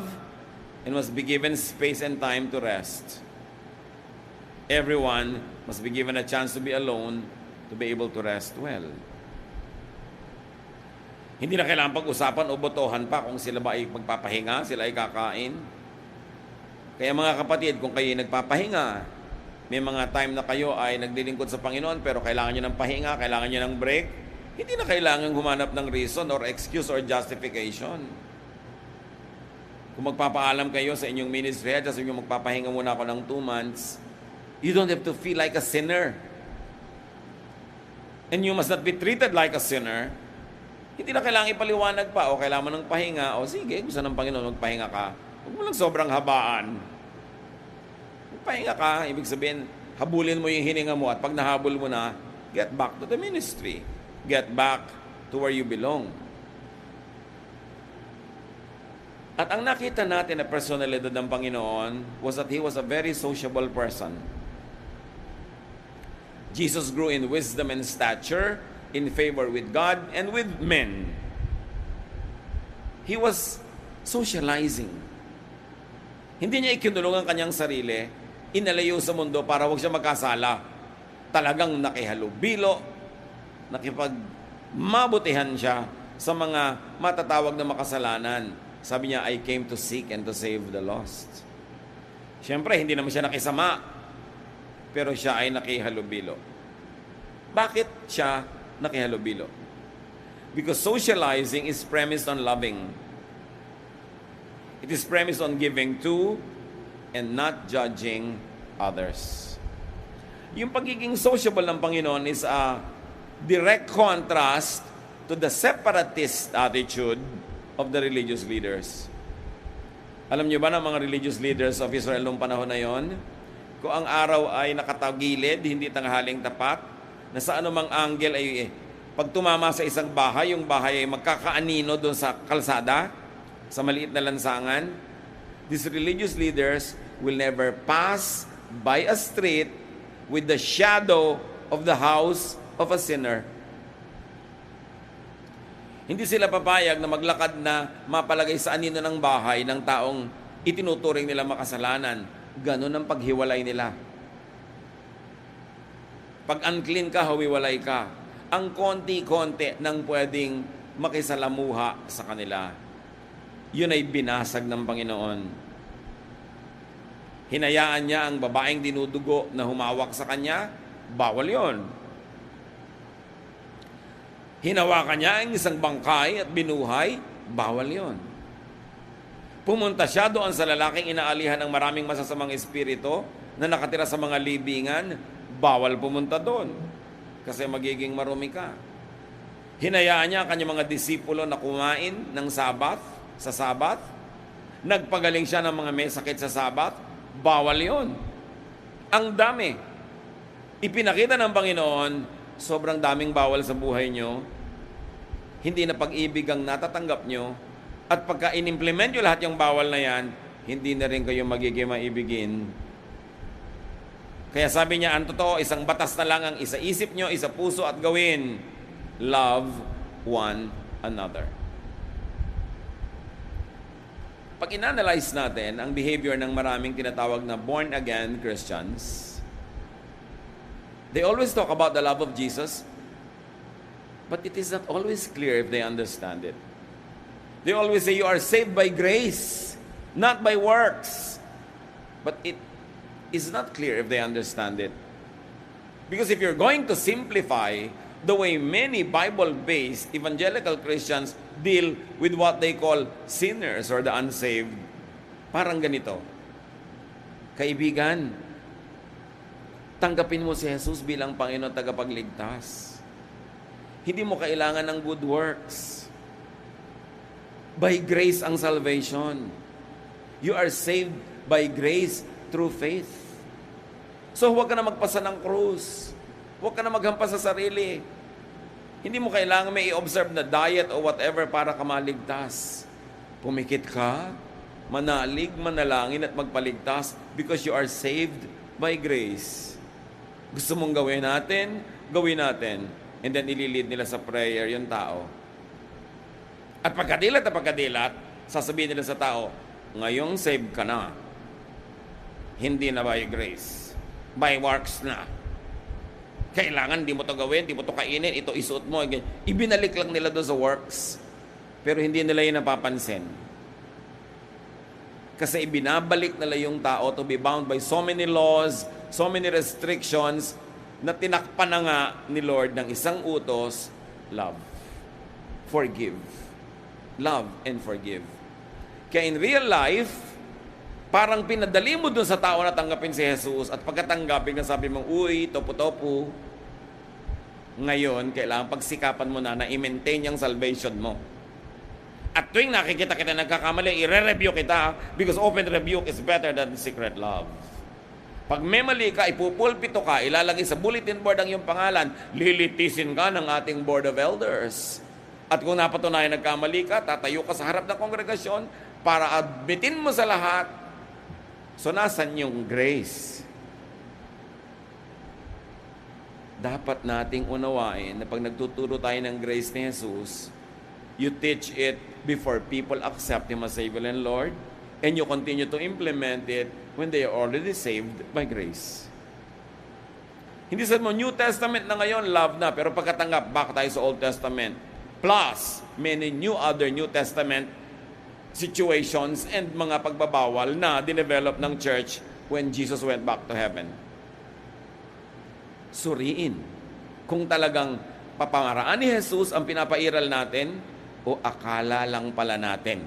and must be given space and time to rest. Everyone must be given a chance to be alone to be able to rest well. Hindi na kailangan pag-usapan o botohan pa kung sila ba ay magpapahinga, sila ay kakain. Kaya mga kapatid, kung kayo nagpapahinga, may mga time na kayo ay naglilingkod sa Panginoon pero kailangan nyo ng pahinga, kailangan nyo ng break, hindi na kailangan humanap ng reason or excuse or justification. Kung magpapaalam kayo sa inyong ministry, just yung magpapahinga muna ako ng 2 months, you don't have to feel like a sinner. And you must not be treated like a sinner. Hindi na kailangan ipaliwanag pa, o kailangan mo ng pahinga, o sige, gusto ng Panginoon, magpahinga ka. Huwag mo lang sobrang habaan. Magpahinga ka, ibig sabihin, habulin mo yung hininga mo, at pag nahabol mo na, get back to the ministry. Get back to where you belong. At ang nakita natin na personalidad ng Panginoon was that He was a very sociable person. Jesus grew in wisdom and stature, in favor with God and with men. He was socializing. Hindi niya ikinulong ang kanyang sarili, inalayo sa mundo para huwag siya magkasala. Talagang nakihalubilo, nakipagmabutihan siya sa mga matatawag na makasalanan. Sabi niya, I came to seek and to save the lost. Siyempre, hindi naman siya nakisama, pero siya ay nakihalubilo. Bakit siya nakihalubilo? Because socializing is premised on loving. It is premised on giving to and not judging others. Yung pagiging sociable ng Panginoon is a direct contrast to the separatist attitude of the religious leaders. Alam niyo ba na mga religious leaders of Israel noong panahon na yon, kung ang araw ay nakatagilid, hindi tanghaling tapat, na sa anumang angle ay pag tumama sa isang bahay, yung bahay ay magkakaanino doon sa kalsada, sa maliit na lansangan. These religious leaders will never pass by a street with the shadow of the house of a sinner. Hindi sila papayag na maglakad na mapalagay sa anino ng bahay ng taong itinuturing nila makasalanan. Ganon ang paghiwalay nila. Pag unclean ka, hawiwalay ka. Ang konti-konti nang pwedeng makisalamuha sa kanila. Yun ay binasag ng Panginoon. Hinayaan niya ang babaeng dinudugo na humawak sa kanya, bawal yon. Hinawakan niya ang isang bangkay at binuhay, bawal yon. Pumunta siya doon sa lalaking inaalihan ng maraming masasamang espiritu na nakatira sa mga libingan, bawal pumunta doon kasi magiging marumi ka. Hinayaan niya ang kanyang mga disipulo na kumain ng Sabat, sa Sabat. Nagpagaling siya ng mga may sakit sa Sabat, bawal yon. Ang dami. Ipinakita ng Panginoon, sobrang daming bawal sa buhay nyo, hindi na pag-ibig ang natatanggap nyo, at pagka in-implement nyo lahat yung bawal na yan, hindi na rin kayo magiging maibigin. Kaya sabi niya, ang totoo, isang batas na lang ang isa-isip nyo, isa puso at gawin. Love one another. Pag inanalyze natin ang behavior ng maraming tinatawag na born-again Christians, they always talk about the love of Jesus, but it is not always clear if they understand it. They always say, you are saved by grace, not by works. But it is not clear if they understand it. Because if you're going to simplify the way many Bible-based evangelical Christians deal with what they call sinners or the unsaved, parang ganito. Kaibigan, tanggapin mo si Jesus bilang Panginoon tagapagligtas. Hindi mo kailangan ng good works. By grace ang salvation. You are saved by grace through faith. So huwag ka na magpasa ng krus. Huwag ka na maghampas sa sarili. Hindi mo kailangan may i-observe na diet o whatever para ka maligtas. Pumikit ka, manalig, manalangin at magpaligtas because you are saved by grace. Gusto mong gawin natin, gawin natin. And then ililid nila sa prayer yung tao. At pagkadilat, sasabihin nila sa tao, ngayong saved ka na. Hindi na by grace. By works na. Kailangan, di mo to gawin, di mo to kainin, ito isuot mo. Ibinalik lang nila doon sa works. Pero hindi nila yun napapansin. Kasi ibinabalik nila yung tao to be bound by so many laws, so many restrictions, na tinakpan na nga ni Lord ng isang utos, love. Forgive. Love and forgive. Kaya in real life, parang pinadali mo dun sa tao na tanggapin si Jesus at pagkatanggapin na sabi mong, uy, topo-topo. Ngayon, kailangan pagsikapan mo na i-maintain yung salvation mo. At tuwing nakikita kita nagkakamali, i-re-review kita because open rebuke is better than secret love. Pag may mali ka, ipupulpito ka, ilalagay sa bulletin board ang iyong pangalan, lilitisin ka ng ating board of elders. At kung napatunayan nagkamali ka, tatayo ka sa harap ng kongregasyon para admitin mo sa lahat. So, nasan yung grace? Dapat nating unawain na pag nagtuturo tayo ng grace ni Jesus, you teach it before people accept Him as Savior and Lord, and you continue to implement it when they are already saved by grace. Hindi sabi mo, New Testament na ngayon, love na, pero pagkatanggap, back tayo sa Old Testament. Plus, many other New Testament situations and mga pagbabawal na dinevelop ng church when Jesus went back to heaven. Suriin kung talagang papamaraan ni Jesus ang pinapairal natin o akala lang pala natin.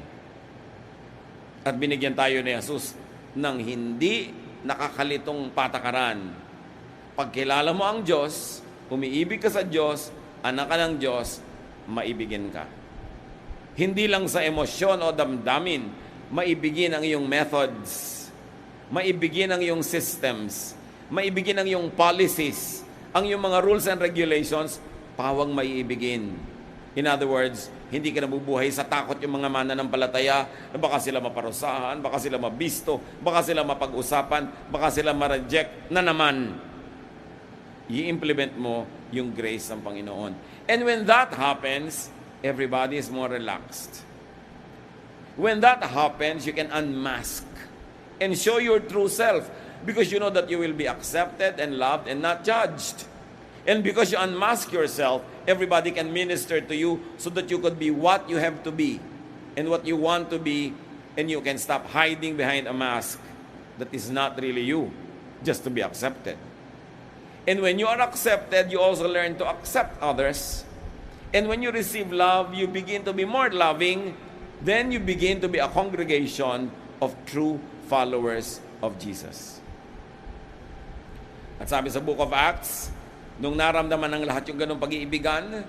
At binigyan tayo ni Jesus ng hindi nakakalitong patakaran. Pagkilala mo ang Diyos, umiibig ka sa Diyos, anak ka ng Diyos, maibigin ka. Hindi lang sa emosyon o damdamin, maibigin ang iyong methods, maibigin ang iyong systems, maibigin ang iyong policies, ang iyong mga rules and regulations, pawang maiibigin. In other words, hindi ka nabubuhay sa takot yung mga mananampalataya na baka sila maparusahan, baka sila mabisto, baka sila mapag-usapan, baka sila ma-reject na naman. I-implement mo yung grace ng Panginoon. And when that happens, everybody is more relaxed. When that happens, you can unmask and show your true self because you know that you will be accepted and loved and not judged. And because you unmask yourself, everybody can minister to you so that you could be what you have to be and what you want to be, and you can stop hiding behind a mask that is not really you, just to be accepted. And when you are accepted, you also learn to accept others. And when you receive love, you begin to be more loving. Then you begin to be a congregation of true followers of Jesus. At sabi sa Book of Acts, nung naramdaman ng lahat yung ganong pag-iibigan,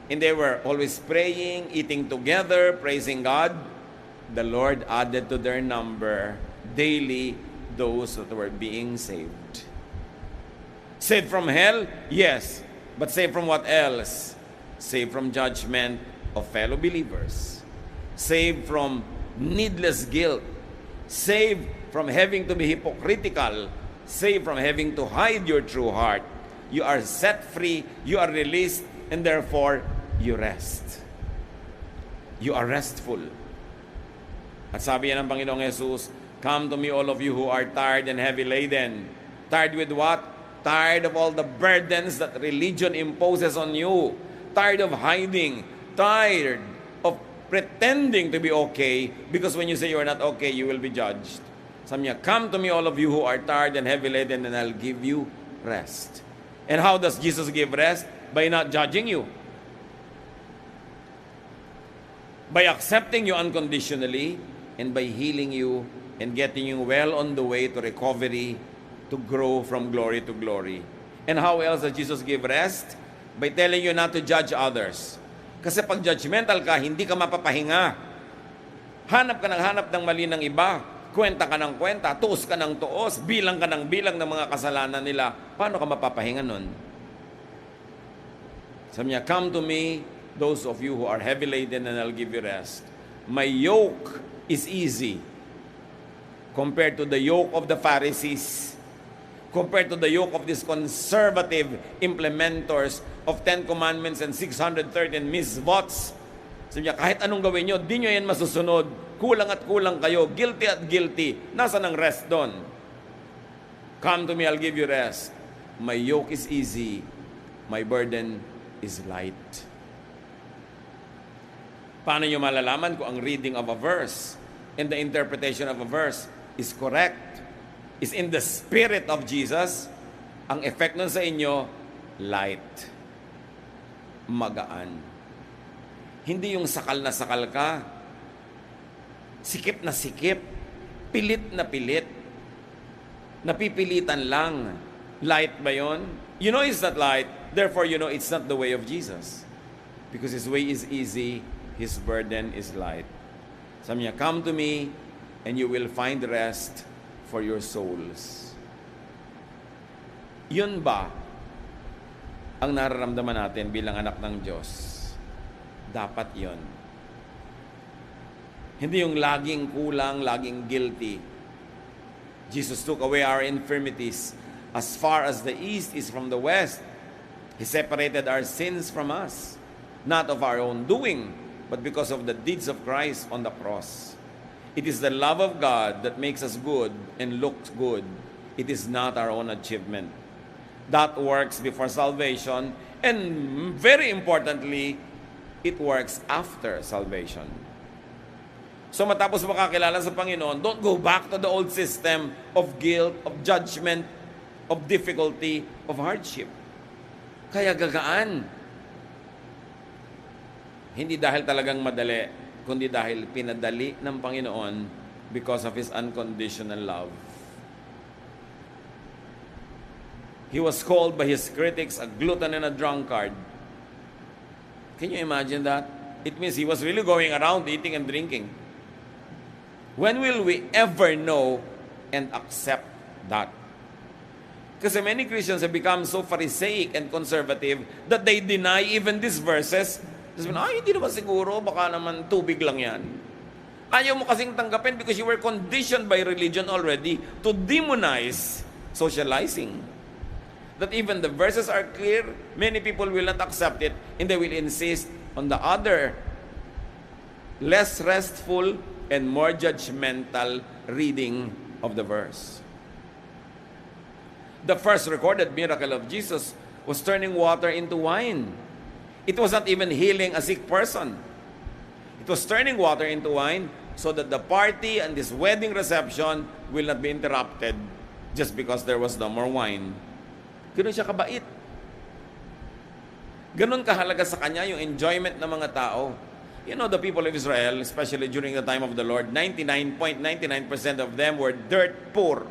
and they were always praying, eating together, praising God, the Lord added to their number daily those that were being saved. Saved from hell? Yes. But saved from what else? Saved from judgment of fellow believers, saved from needless guilt, saved from having to be hypocritical, saved from having to hide your true heart. You are set free, you are released, and therefore, you rest. You are restful. At sabi yan ng Panginoong Jesus, "Come to me all of you who are tired and heavy laden." Tired with what? Tired of all the burdens that religion imposes on you. Tired of hiding. Tired of pretending to be okay, because when you say you are not okay, you will be judged. Sabi niya, "Come to me all of you who are tired and heavy laden, and I'll give you rest." And how does Jesus give rest? By not judging you. By accepting you unconditionally, and by healing you and getting you well on the way to recovery, to grow from glory to glory. And how else does Jesus give rest? By telling you not to judge others. Kasi pag judgmental ka, hindi ka mapapahinga. Hanap ng mali ng iba. Kwenta ka ng kwenta, tuos ka ng tuos, bilang ka ng bilang ng mga kasalanan nila. Paano ka mapapahinga nun? Sabi niya, "Come to me, those of you who are heavy laden, and I'll give you rest. My yoke is easy compared to the yoke of the Pharisees, compared to the yoke of these conservative implementors of 10 Commandments and 613 mitzvots." Sabi niya, kahit anong gawin nyo, di nyo yan masusunod. Kulang at kulang kayo. Guilty at guilty. Nasaan ang rest doon? "Come to me, I'll give you rest. My yoke is easy. My burden is light." Paano nyo malalaman kung ang reading of a verse and the interpretation of a verse is correct, is in the spirit of Jesus? Ang effect nun sa inyo, light. Magaan. Hindi yung sakal na sakal ka, sikip na sikip, pilit na pilit, napipilitan lang. Light ba yun? You know it's not light, therefore you know it's not the way of Jesus. Because His way is easy, His burden is light. Sabi niya, "Come to me, and you will find rest for your souls." Yun ba ang nararamdaman natin bilang anak ng Diyos? Dapat yun. Hindi yung laging kulang, laging guilty. Jesus took away our infirmities as far as the east is from the west. He separated our sins from us, not of our own doing, but because of the deeds of Christ on the cross. It is the love of God that makes us good and looks good. It is not our own achievement. That works before salvation, and very importantly, it works after salvation. So matapos makakilala sa Panginoon, don't go back to the old system of guilt, of judgment, of difficulty, of hardship. Kaya gagaan. Hindi dahil talagang madali, kundi dahil pinadali ng Panginoon because of His unconditional love. He was called by His critics a glutton and a drunkard. Can you imagine that? It means He was really going around eating and drinking. When will we ever know and accept that? Kasi many Christians have become so Pharisaic and conservative that they deny even these verses. Sabi na, hindi naman siguro, baka naman tubig lang yan. Ayaw mo kasing tanggapin because you were conditioned by religion already to demonize socializing. That even the verses are clear, many people will not accept it, and they will insist on the other, less restful and more judgmental reading of the verse. The first recorded miracle of Jesus was turning water into wine. It was not even healing a sick person. It was turning water into wine so that the party and this wedding reception will not be interrupted just because there was no more wine. Ganun siya kabait. Ganun kahalaga sa kanya yung enjoyment ng mga tao. You know, the people of Israel, especially during the time of the Lord, 99.99% of them were dirt poor.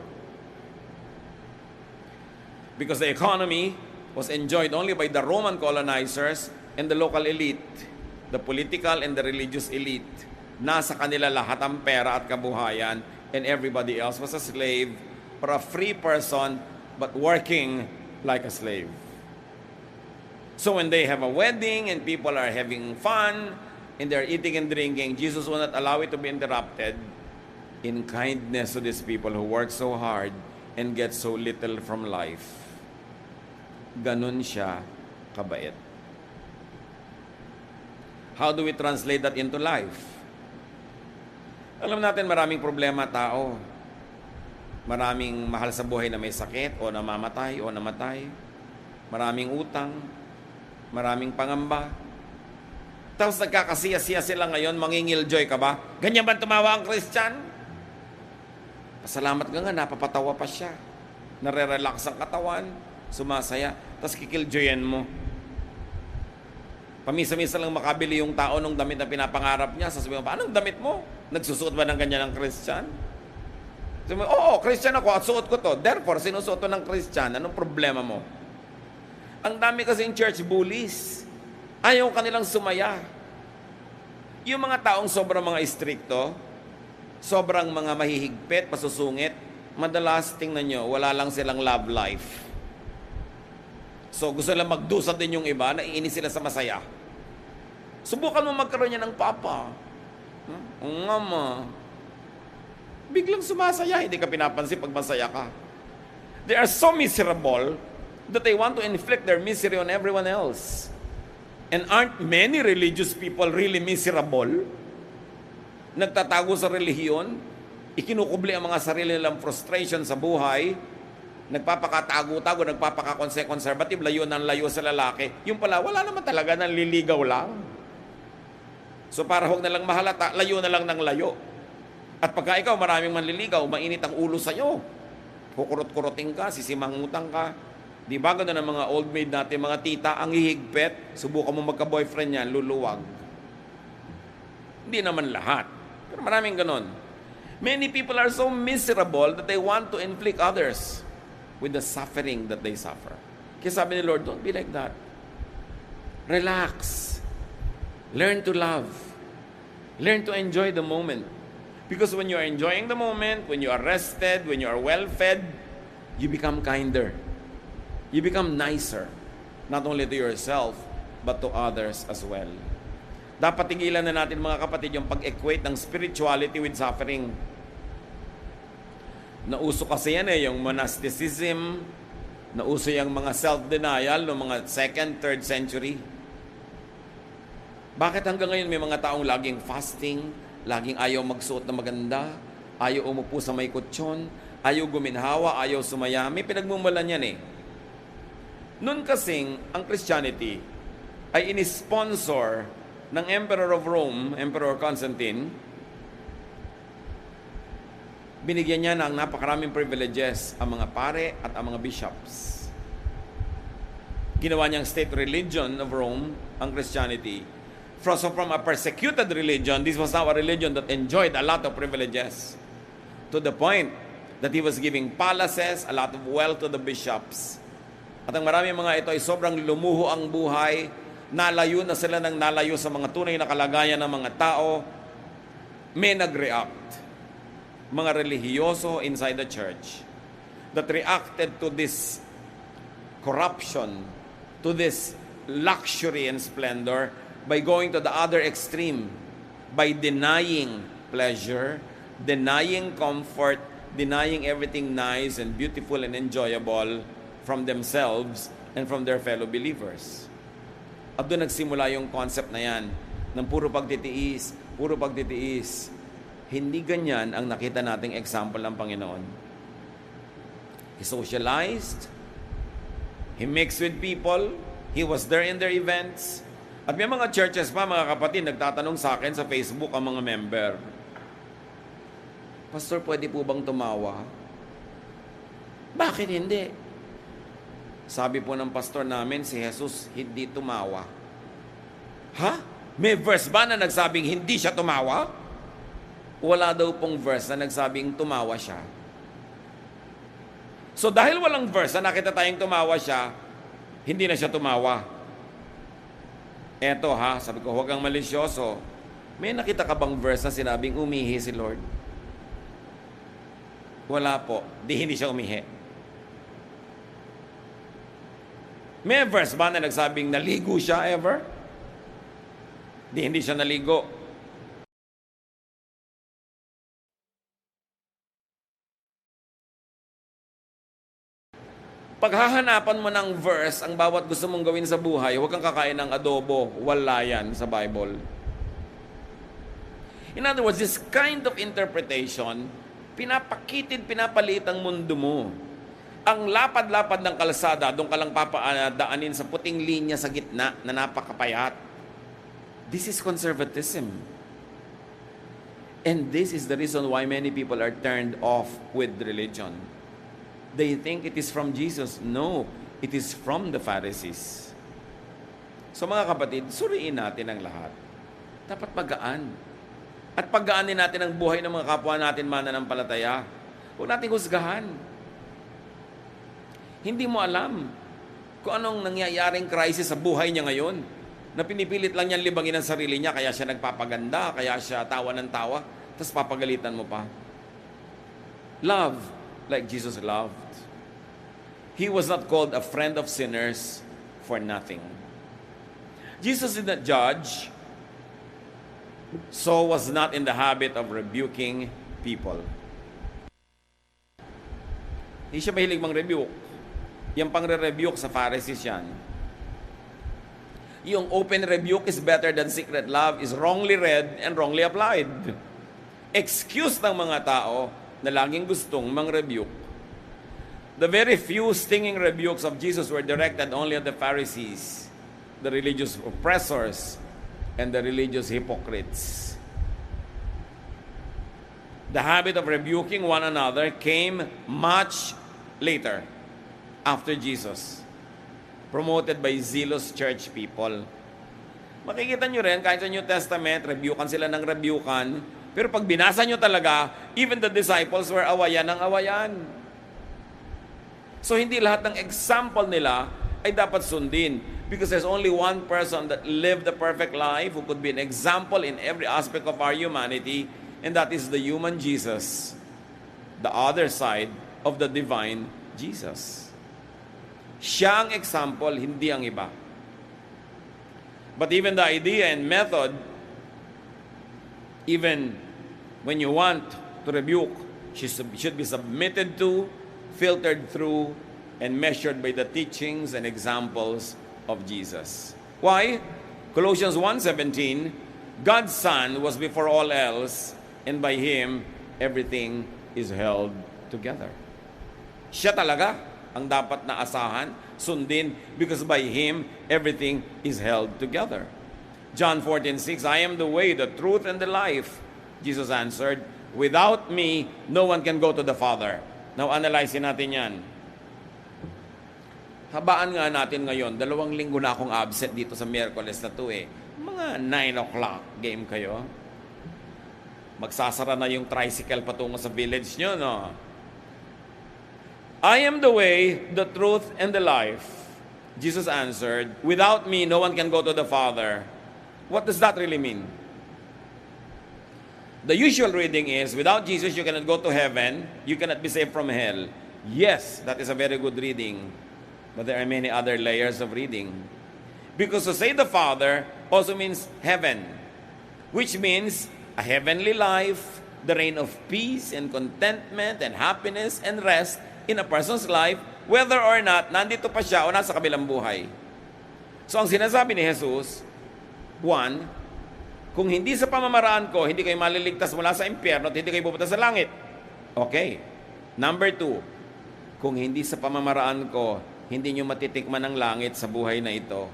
Because the economy was enjoyed only by the Roman colonizers and the local elite, the political and the religious elite. Nasa kanila lahat ang pera at kabuhayan, and everybody else was a slave or a free person but working like a slave. So when they have a wedding and people are having fun, in their eating and drinking, Jesus will not allow it to be interrupted in kindness to these people who work so hard and get so little from life. Ganun siya kabait. How do we translate that into life? Alam natin maraming problema tao. Maraming mahal sa buhay na may sakit o namamatay o namatay. Maraming utang. Maraming pangamba. Tapos nagkakasiya-siya sila ngayon, mangingil-joy ka ba? Ganyan ba tumawa ang Christian? Pasalamat ka nga, napapatawa pa siya. Nare-relax ang katawan, sumasaya, tapos kikil-joyan mo. Pamisa-misa lang makabili yung tao ng damit na pinapangarap niya. Sasabihin mo, anong damit mo? Nagsusuot ba ng ganyan ng Christian? Sabi mo, oo, Christian ako at suot ko to. Therefore, sinusuot to ng Christian. Anong problema mo? Ang dami kasing church bullies. Ayaw kanilang sumaya. Yung mga taong sobrang mga istrikto, sobrang mga mahihigpit, masusungit, madalas tingnan nyo, wala lang silang love life. So gusto lang magdusa din yung iba, naiinis sila sa masaya. Subukan mo magkaroon niya ng papa. Ang mama. Biglang sumasaya, hindi ka pinapansin pag masaya ka. They are so miserable that they want to inflict their misery on everyone else. And aren't many religious people really miserable? Nagtatago sa relihiyon, ikinukubli ang mga sarili nilang frustration sa buhay, nagpapakatago-tago, nagpapakakonservative, layo ng layo sa lalaki. Yung pala, wala naman talaga, nanliligaw lang. So para huwag na lang mahalata, layo na lang ng layo. At pagka ikaw maraming manliligaw, mainit ang ulo sa'yo. Kukurot-kuroting ka, sisimangutang ka. Di ba gano'n ang mga old maid natin, mga tita, ang hihigpit, subukan mo magka-boyfriend yan, luluwag. Hindi naman lahat. Pero maraming gano'n. Many people are so miserable that they want to inflict others with the suffering that they suffer. Kaya sabi ni Lord, don't be like that. Relax. Learn to love. Learn to enjoy the moment. Because when you are enjoying the moment, when you are rested, when you are well-fed, you become kinder. You become nicer. Not only to yourself, but to others as well. Dapat tigilan na natin mga kapatid yung pag-equate ng spirituality with suffering. Nauso kasi yan yung monasticism, nauso yung mga self-denial ng mga 2nd, 3rd century. Bakit hanggang ngayon may mga taong laging fasting, laging ayaw magsuot na maganda, ayaw umupo sa may kutsyon, ayaw guminhawa, ayaw sumaya? May pinagmumulan yan eh. Noon kasing ang Christianity ay inisponsor ng Emperor of Rome, Emperor Constantine. Binigyan niya ng napakaraming privileges ang mga pare at ang mga bishops. Ginawa niyang state religion of Rome, ang Christianity. So from a persecuted religion, this was now a religion that enjoyed a lot of privileges. To the point that he was giving palaces, a lot of wealth to the bishops. At ang maraming mga ito ay sobrang lumuho ang buhay, nalayo na sila ng nalayo sa mga tunay na kalagayan ng mga tao. May nag-react. Mga relihiyoso inside the church that reacted to this corruption, to this luxury and splendor by going to the other extreme, by denying pleasure, denying comfort, denying everything nice and beautiful and enjoyable from themselves and from their fellow believers. At doon nagsimula yung concept na yan ng puro pagtitiis, puro pagtitiis. Hindi ganyan ang nakita nating example ng Panginoon. He socialized, he mixed with people, he was there in their events. At may mga churches pa, mga kapatid, nagtatanong sa akin sa Facebook ang mga member, Pastor, pwede po bang tumawa? Bakit hindi? Sabi po ng pastor namin, si Jesus hindi tumawa. Ha? May verse ba na nagsabing hindi siya tumawa? Wala daw pong verse na nagsabing tumawa siya. So dahil walang verse na nakita tayong tumawa siya, hindi na siya tumawa. Eto ha, sabi ko, huwag kang malisyoso. May nakita ka bang verse na sinabing umihi si Lord? Wala po. Hindi siya umihi. May verse ba na nagsabing naligo siya ever? Hindi siya naligo. Paghahanapan mo ng verse ang bawat gusto mong gawin sa buhay, huwag kang kakain ng adobo, wala yan sa Bible. In other words, this kind of interpretation, pinapaliit ang mundo mo. Ang lapad-lapad ng kalsada, doon ka lang papadaanin sa puting linya sa gitna na napakapayat. This is conservatism. And this is the reason why many people are turned off with religion. They think it is from Jesus. No, it is from the Pharisees. So mga kapatid, suriin natin ang lahat. Dapat magaan. At paggaanin natin ang buhay ng mga kapwa natin mananampalataya. Huwag natin husgahan. Hindi mo alam kung anong nangyayaring crisis sa buhay niya ngayon, na pinipilit lang niyang libangin ang sarili niya, kaya siya nagpapaganda, kaya siya tawa ng tawa, tapos papagalitan mo pa. Love like Jesus loved. He was not called a friend of sinners for nothing. Jesus did not judge, so was not in the habit of rebuking people. Hindi siya mahilig mang-rebuke. Yung pang-rebuke sa Pharisees yan. Yung open rebuke is better than secret love is wrongly read and wrongly applied. Excuse ng mga tao na laging gustong mang-rebuke. The very few stinging rebukes of Jesus were directed only at the Pharisees, the religious oppressors, and the religious hypocrites. The habit of rebuking one another came much later, after Jesus, promoted by zealous church people. Makikita nyo rin, kahit sa New Testament, rebukan sila ng rebukan, pero pag binasa nyo talaga, even the disciples were awayan ng awayan. So hindi lahat ng example nila ay dapat sundin, because there's only one person that lived the perfect life who could be an example in every aspect of our humanity, and that is the human Jesus, the other side of the divine Jesus. Siya ang example, hindi ang iba. But even the idea and method, even when you want to rebuke, should be submitted to, filtered through, and measured by the teachings and examples of Jesus. Why? Colossians 1:17, God's Son was before all else, and by Him, everything is held together. Siya talaga ang dapat na asahan, sundin, because by Him, everything is held together. John 14:6, I am the way, the truth, and the life. Jesus answered, without me, no one can go to the Father. Now, analyzein natin yan. Habaan nga natin ngayon, 2 linggo na akong absent dito sa Miyerkules na to eh. Mga 9 o'clock, game kayo. Magsasara na yung tricycle patungo sa village nyo, no? I am the way, the truth, and the life. Jesus answered, without me, no one can go to the Father. What does that really mean? The usual reading is, without Jesus, you cannot go to heaven, you cannot be saved from hell. Yes, that is a very good reading. But there are many other layers of reading. Because to say the Father also means heaven, which means a heavenly life, the reign of peace and contentment and happiness and rest in a person's life, whether or not nandito pa siya o nasa kabilang buhay. So ang sinasabi ni Jesus, 1, kung hindi sa pamamaraan ko, hindi kayo maliligtas mula sa impyerno at hindi kayo pupunta sa langit. Okay. Number 2, kung hindi sa pamamaraan ko, hindi nyo matitikman ang langit sa buhay na ito.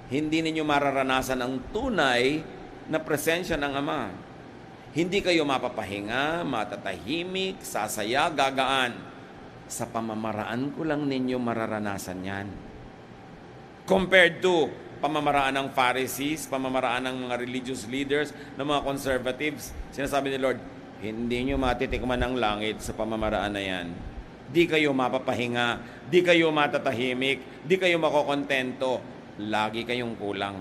Hindi ninyo mararanasan ang tunay na presensya ng Ama. Hindi kayo mapapahinga, matatahimik, sasaya, gagaan. Sa pamamaraan ko lang ninyo mararanasan yan. Compared to pamamaraan ng Pharisees, pamamaraan ng mga religious leaders, ng mga conservatives, sinasabi ni Lord, hindi nyo matitikman ang langit sa pamamaraan na yan. Di kayo mapapahinga, di kayo matatahimik, di kayo makokontento. Lagi kayong kulang.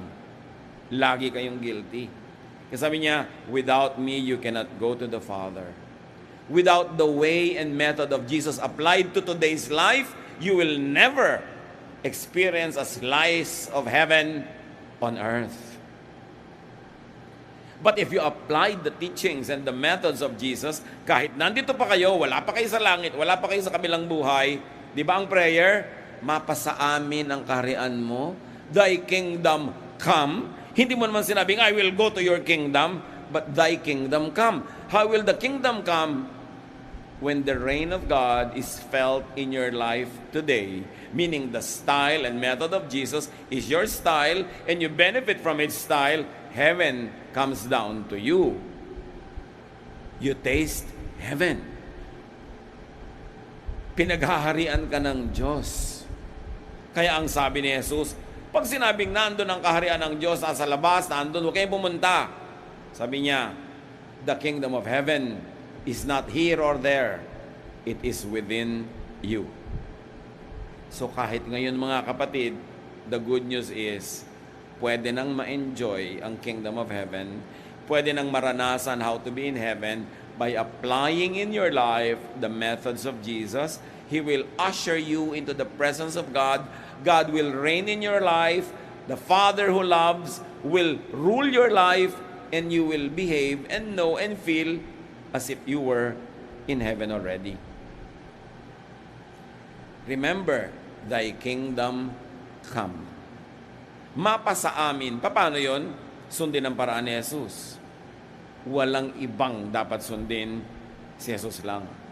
Lagi kayong guilty. Kasi sabi niya, without me, you cannot go to the Father. Without the way and method of Jesus applied to today's life, you will never experience a slice of heaven on earth. But if you apply the teachings and the methods of Jesus, kahit nandito pa kayo, wala pa kayo sa langit, wala pa kayo sa kabilang buhay, di ba ang prayer? Mapasa amin ang kaharian mo, thy kingdom come. Hindi mo naman sinabing, I will go to your kingdom, but thy kingdom come. How will the kingdom come? When the reign of God is felt in your life today, meaning the style and method of Jesus is your style, and you benefit from its style, heaven comes down to you. You taste heaven. Pinaghaharian ka ng Diyos. Kaya ang sabi ni Jesus, pag sinabing nandun ang kaharian ng Diyos, nasa labas, nandun, huwag kayong pumunta. Sabi niya, the kingdom of heaven is not here or there. It is within you. So kahit ngayon mga kapatid, the good news is, pwede nang ma-enjoy ang kingdom of heaven, pwede nang maranasan how to be in heaven by applying in your life the methods of Jesus. He will usher you into the presence of God. God will reign in your life. The Father who loves will rule your life, and you will behave and know and feel as if you were in heaven already. Remember, thy kingdom come. Mapasa amin. Paano yon? Sundin ang paraan ni Jesus. Walang ibang dapat sundin, si Jesus lang.